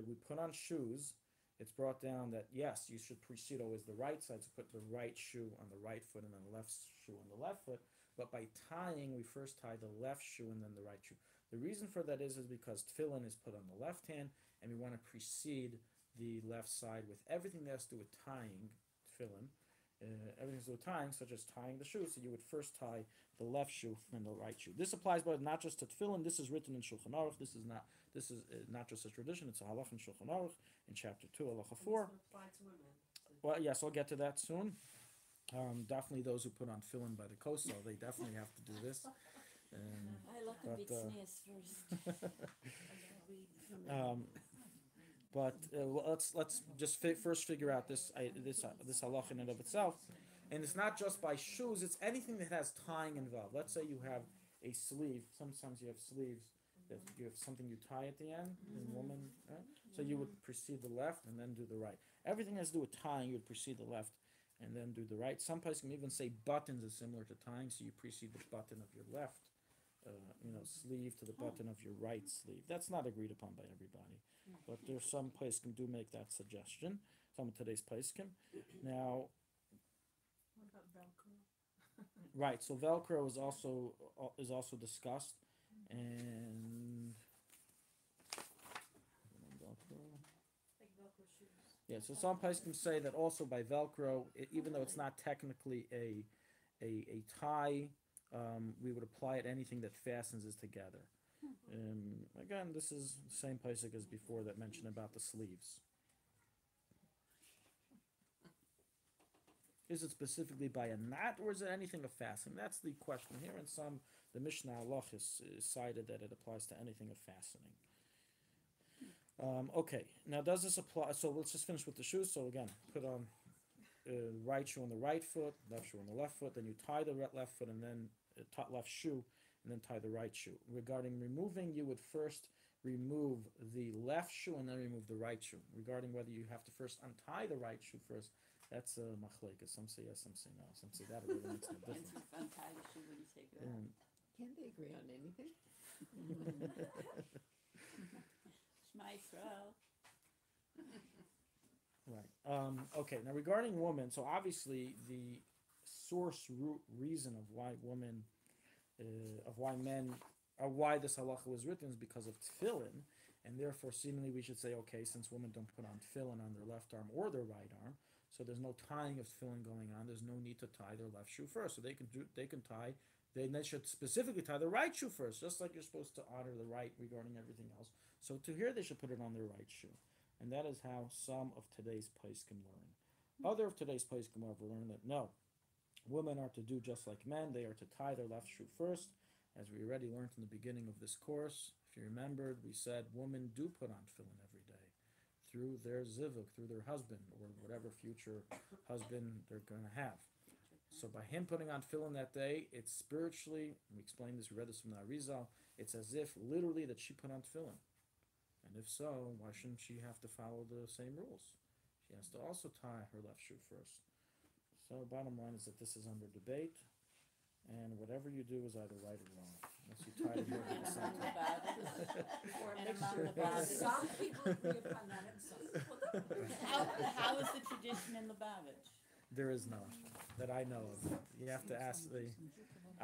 S1: we put on shoes, it's brought down that yes, you should precede always the right side, so put the right shoe on the right foot and then the left shoe on the left foot. But by tying, we first tie the left shoe and then the right shoe. The reason for that is because tefillin is put on the left hand, and we want to precede the left side with everything that has to do with tying tefillin. Everything has to do with tying, such as tying the shoe. So you would first tie the left shoe and the right shoe. This applies, but not just to tefillin. This is written in Shulchan Aruch. This is not just a tradition. It's a halach in Shulchan Aruch in chapter 2, halacha 4. Well, yes, I'll get to that soon. Definitely those who put on tefillin by the koso, they definitely have to do this.
S2: I love the bitzness
S1: first. Let's just first figure out this halach in and of itself, and it's not just by shoes. It's anything that has tying involved. Let's say you have a sleeve. Sometimes you have sleeves that you have something you tie at the end. In woman, right? So you would precede the left and then do the right. Everything has to do with tying. You would precede the left and then do the right. Some places can even say buttons is similar to tying, so you precede the button of your left. Sleeve to the button of your right sleeve. That's not agreed upon by everybody, but there's some place can do make that suggestion. Some of today's place can. Now,
S5: What about Velcro?
S1: right. So Velcro is also discussed, and Velcro.
S8: Like Velcro shoes.
S1: Yeah. So some place can say that also by Velcro, even though it's not technically a tie. We would apply it anything that fastens it together. Again, this is the same place as before that mentioned about the sleeves. Is it specifically by a knot, or is it anything of fastening? That's the question here. And the Mishnah Halachos is cited that it applies to anything of fastening. Okay, now does this apply? So let's just finish with the shoes. So again, put on right shoe on the right foot, left shoe on the left foot. Then you tie the left foot and then left shoe, and then tie the right shoe. Regarding removing, you would first remove the left shoe and then remove the right shoe. Regarding whether you have to first untie the right shoe first, that's a machlekes. Some say yes, some say no. Some say that really makes no
S2: Once
S1: difference.
S2: you untie the shoe when you take it off.
S3: Can't they agree on anything?
S2: Shema Yisrael.
S1: Right. Okay. Now, regarding women, so obviously the source root reason of why women, why this halacha was written is because of tefillin, and therefore seemingly we should say, okay, since women don't put on tefillin on their left arm or their right arm, so there's no tying of tefillin going on. There's no need to tie their left shoe first. So they should specifically tie the right shoe first, just like you're supposed to honor the right regarding everything else. So to here they should put it on their right shoe. And that is how some of today's place can learn. Other of today's place can however learn that no, women are to do just like men. They are to tie their left shoe first. As we already learned in the beginning of this course, if you remembered, we said women do put on tefillin every day through their zivug, through their husband, or whatever future husband they're going to have. So by him putting on tefillin that day, it's spiritually, we explained this, we read this from the Arizal, it's as if literally that she put on tefillin. And if so, why shouldn't she have to follow the same rules? She has to also tie her left shoe first. So bottom line is that this is under debate, and whatever you do is either right or wrong. Unless you tie them over the same time.
S2: And among the Lubavitch.
S8: Some people agree upon that and some people don't.
S2: How is the tradition in Lubavitch?
S1: There is none that I know of. You have to ask the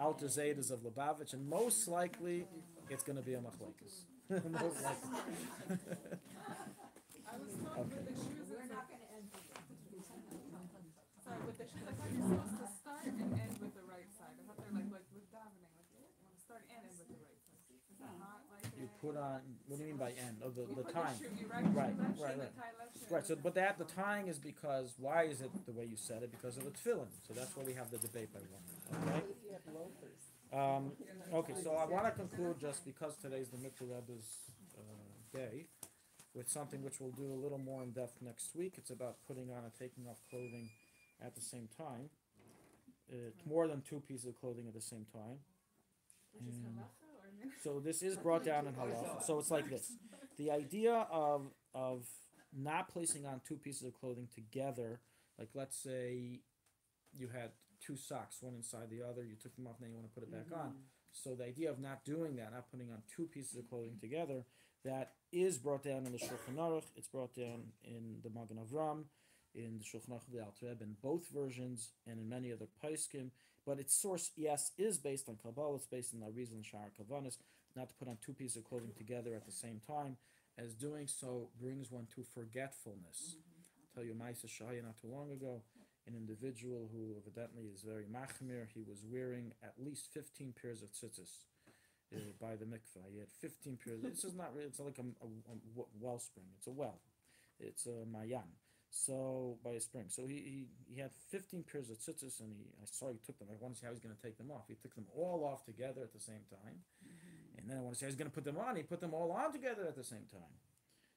S1: Alter Zaydas of Lubavitch, and most likely it's going to be a machlekes. Most likely.
S5: I was taught
S1: Okay. put on. What do you mean by end? Oh,
S5: You
S1: the
S5: put
S1: time.
S5: shoe, you
S1: Right,
S5: right.
S1: right. Right. So, but the tying is because why is it the way you said it? Because of the tefillin. So that's why we have the debate by one. Okay.
S6: If you have loafers.
S1: Okay. So I want to conclude just because today's the Mikveh Rebbe's day, with something which we'll do a little more in depth next week. It's about putting on and taking off clothing at the same time. More than two pieces of clothing at the same time.
S5: Which is halacha or min?
S1: So this is brought down in halachos. So it's like this: the idea of not placing on two pieces of clothing together, like let's say you had two socks, one inside the other. You took them off, and then you want to put it back on. So the idea of not doing that, not putting on two pieces of clothing together, that is brought down in the Shulchan Aruch. It's brought down in the Magen Avram, in the Shulchan Aruch of the Alter Rebbe, in both versions, and in many other poskim. But its source, yes, is based on Kabbalah. It's based on the reason Sha'ar Kavanis, not to put on two pieces of clothing together at the same time, as doing so brings one to forgetfulness. I'll tell you a Ma'aseh Shaya not too long ago. An individual who evidently is very machmir, he was wearing at least 15 pairs of tzitzis by the mikveh. He had 15 pairs. This is not really, it's like a wellspring. It's a well. It's a mayan. So, by a spring. So he had 15 pairs of tzitzis, and I saw he took them. I want to see how he's going to take them off. He took them all off together at the same time. And then I want to see how he's going to put them on. He put them all on together at the same time.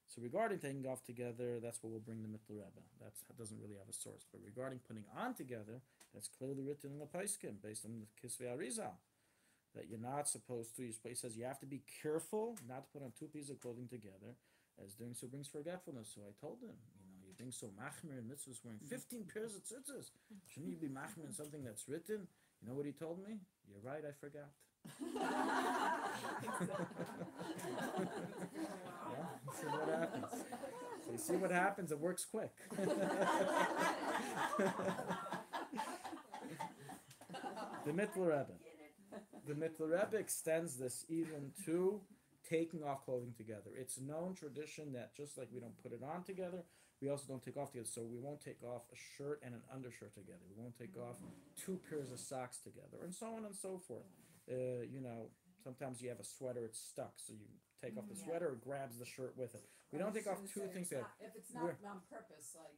S1: So regarding taking off together, that's what will bring the Mikveh Rebbe. That doesn't really have a source. But regarding putting on together, that's clearly written in the Paiskim, based on the Kisvei Arizal, that you're not supposed to. He says you have to be careful not to put on two pieces of clothing together, as doing so brings forgetfulness. So I told him, you're being so machmir in mitzvahs, wearing 15 pairs of tzitzis. Shouldn't you be machmir in something that's written? You know what he told me? You're right, I forgot. See what happens. So you see what happens, it works quick. The Mikveh Rebbe. The Mikveh Rebbe extends this even to taking off clothing together. It's a known tradition that just like we don't put it on together, we also don't take off together. So we won't take off a shirt and an undershirt together. We won't take off two pairs of socks together, and so on and so forth. Sometimes you have a sweater, it's stuck, so you take off the sweater, it grabs the shirt with it. We don't take off two things together.
S7: If it's not on purpose, like.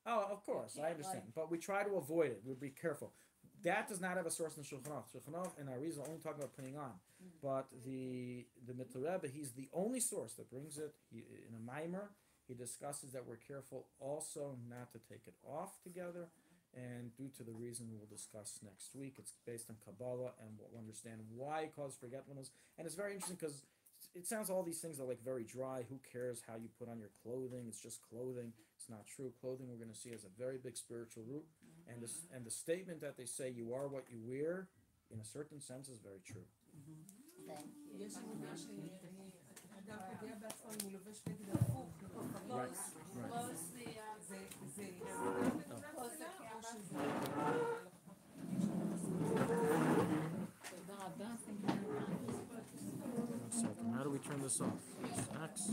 S1: Oh, of course, I understand. But we try to avoid it. We'll be careful. That does not have a source in Shulchan Aruch. Shulchan Aruch and Arizal only talking about putting on. But the Mikveh Rebbe, he's the only source that brings it. In a Maimer, he discusses that we're careful also not to take it off together. And due to the reason we'll discuss next week, it's based on Kabbalah, and we'll understand why it causes forgetfulness. And it's very interesting because it sounds all these things are like very dry. Who cares how you put on your clothing? It's just clothing. It's not true. Clothing, we're going to see, has a very big spiritual root. And the statement that they say you are what you wear, in a certain sense, is very true.
S4: Thank you.
S5: יש אמונה שאדם פוגע בעצמו אם הוא לובש בגד הפוך.
S1: Right.
S7: Close the, close the camera.
S1: One second. How do we turn this off? X.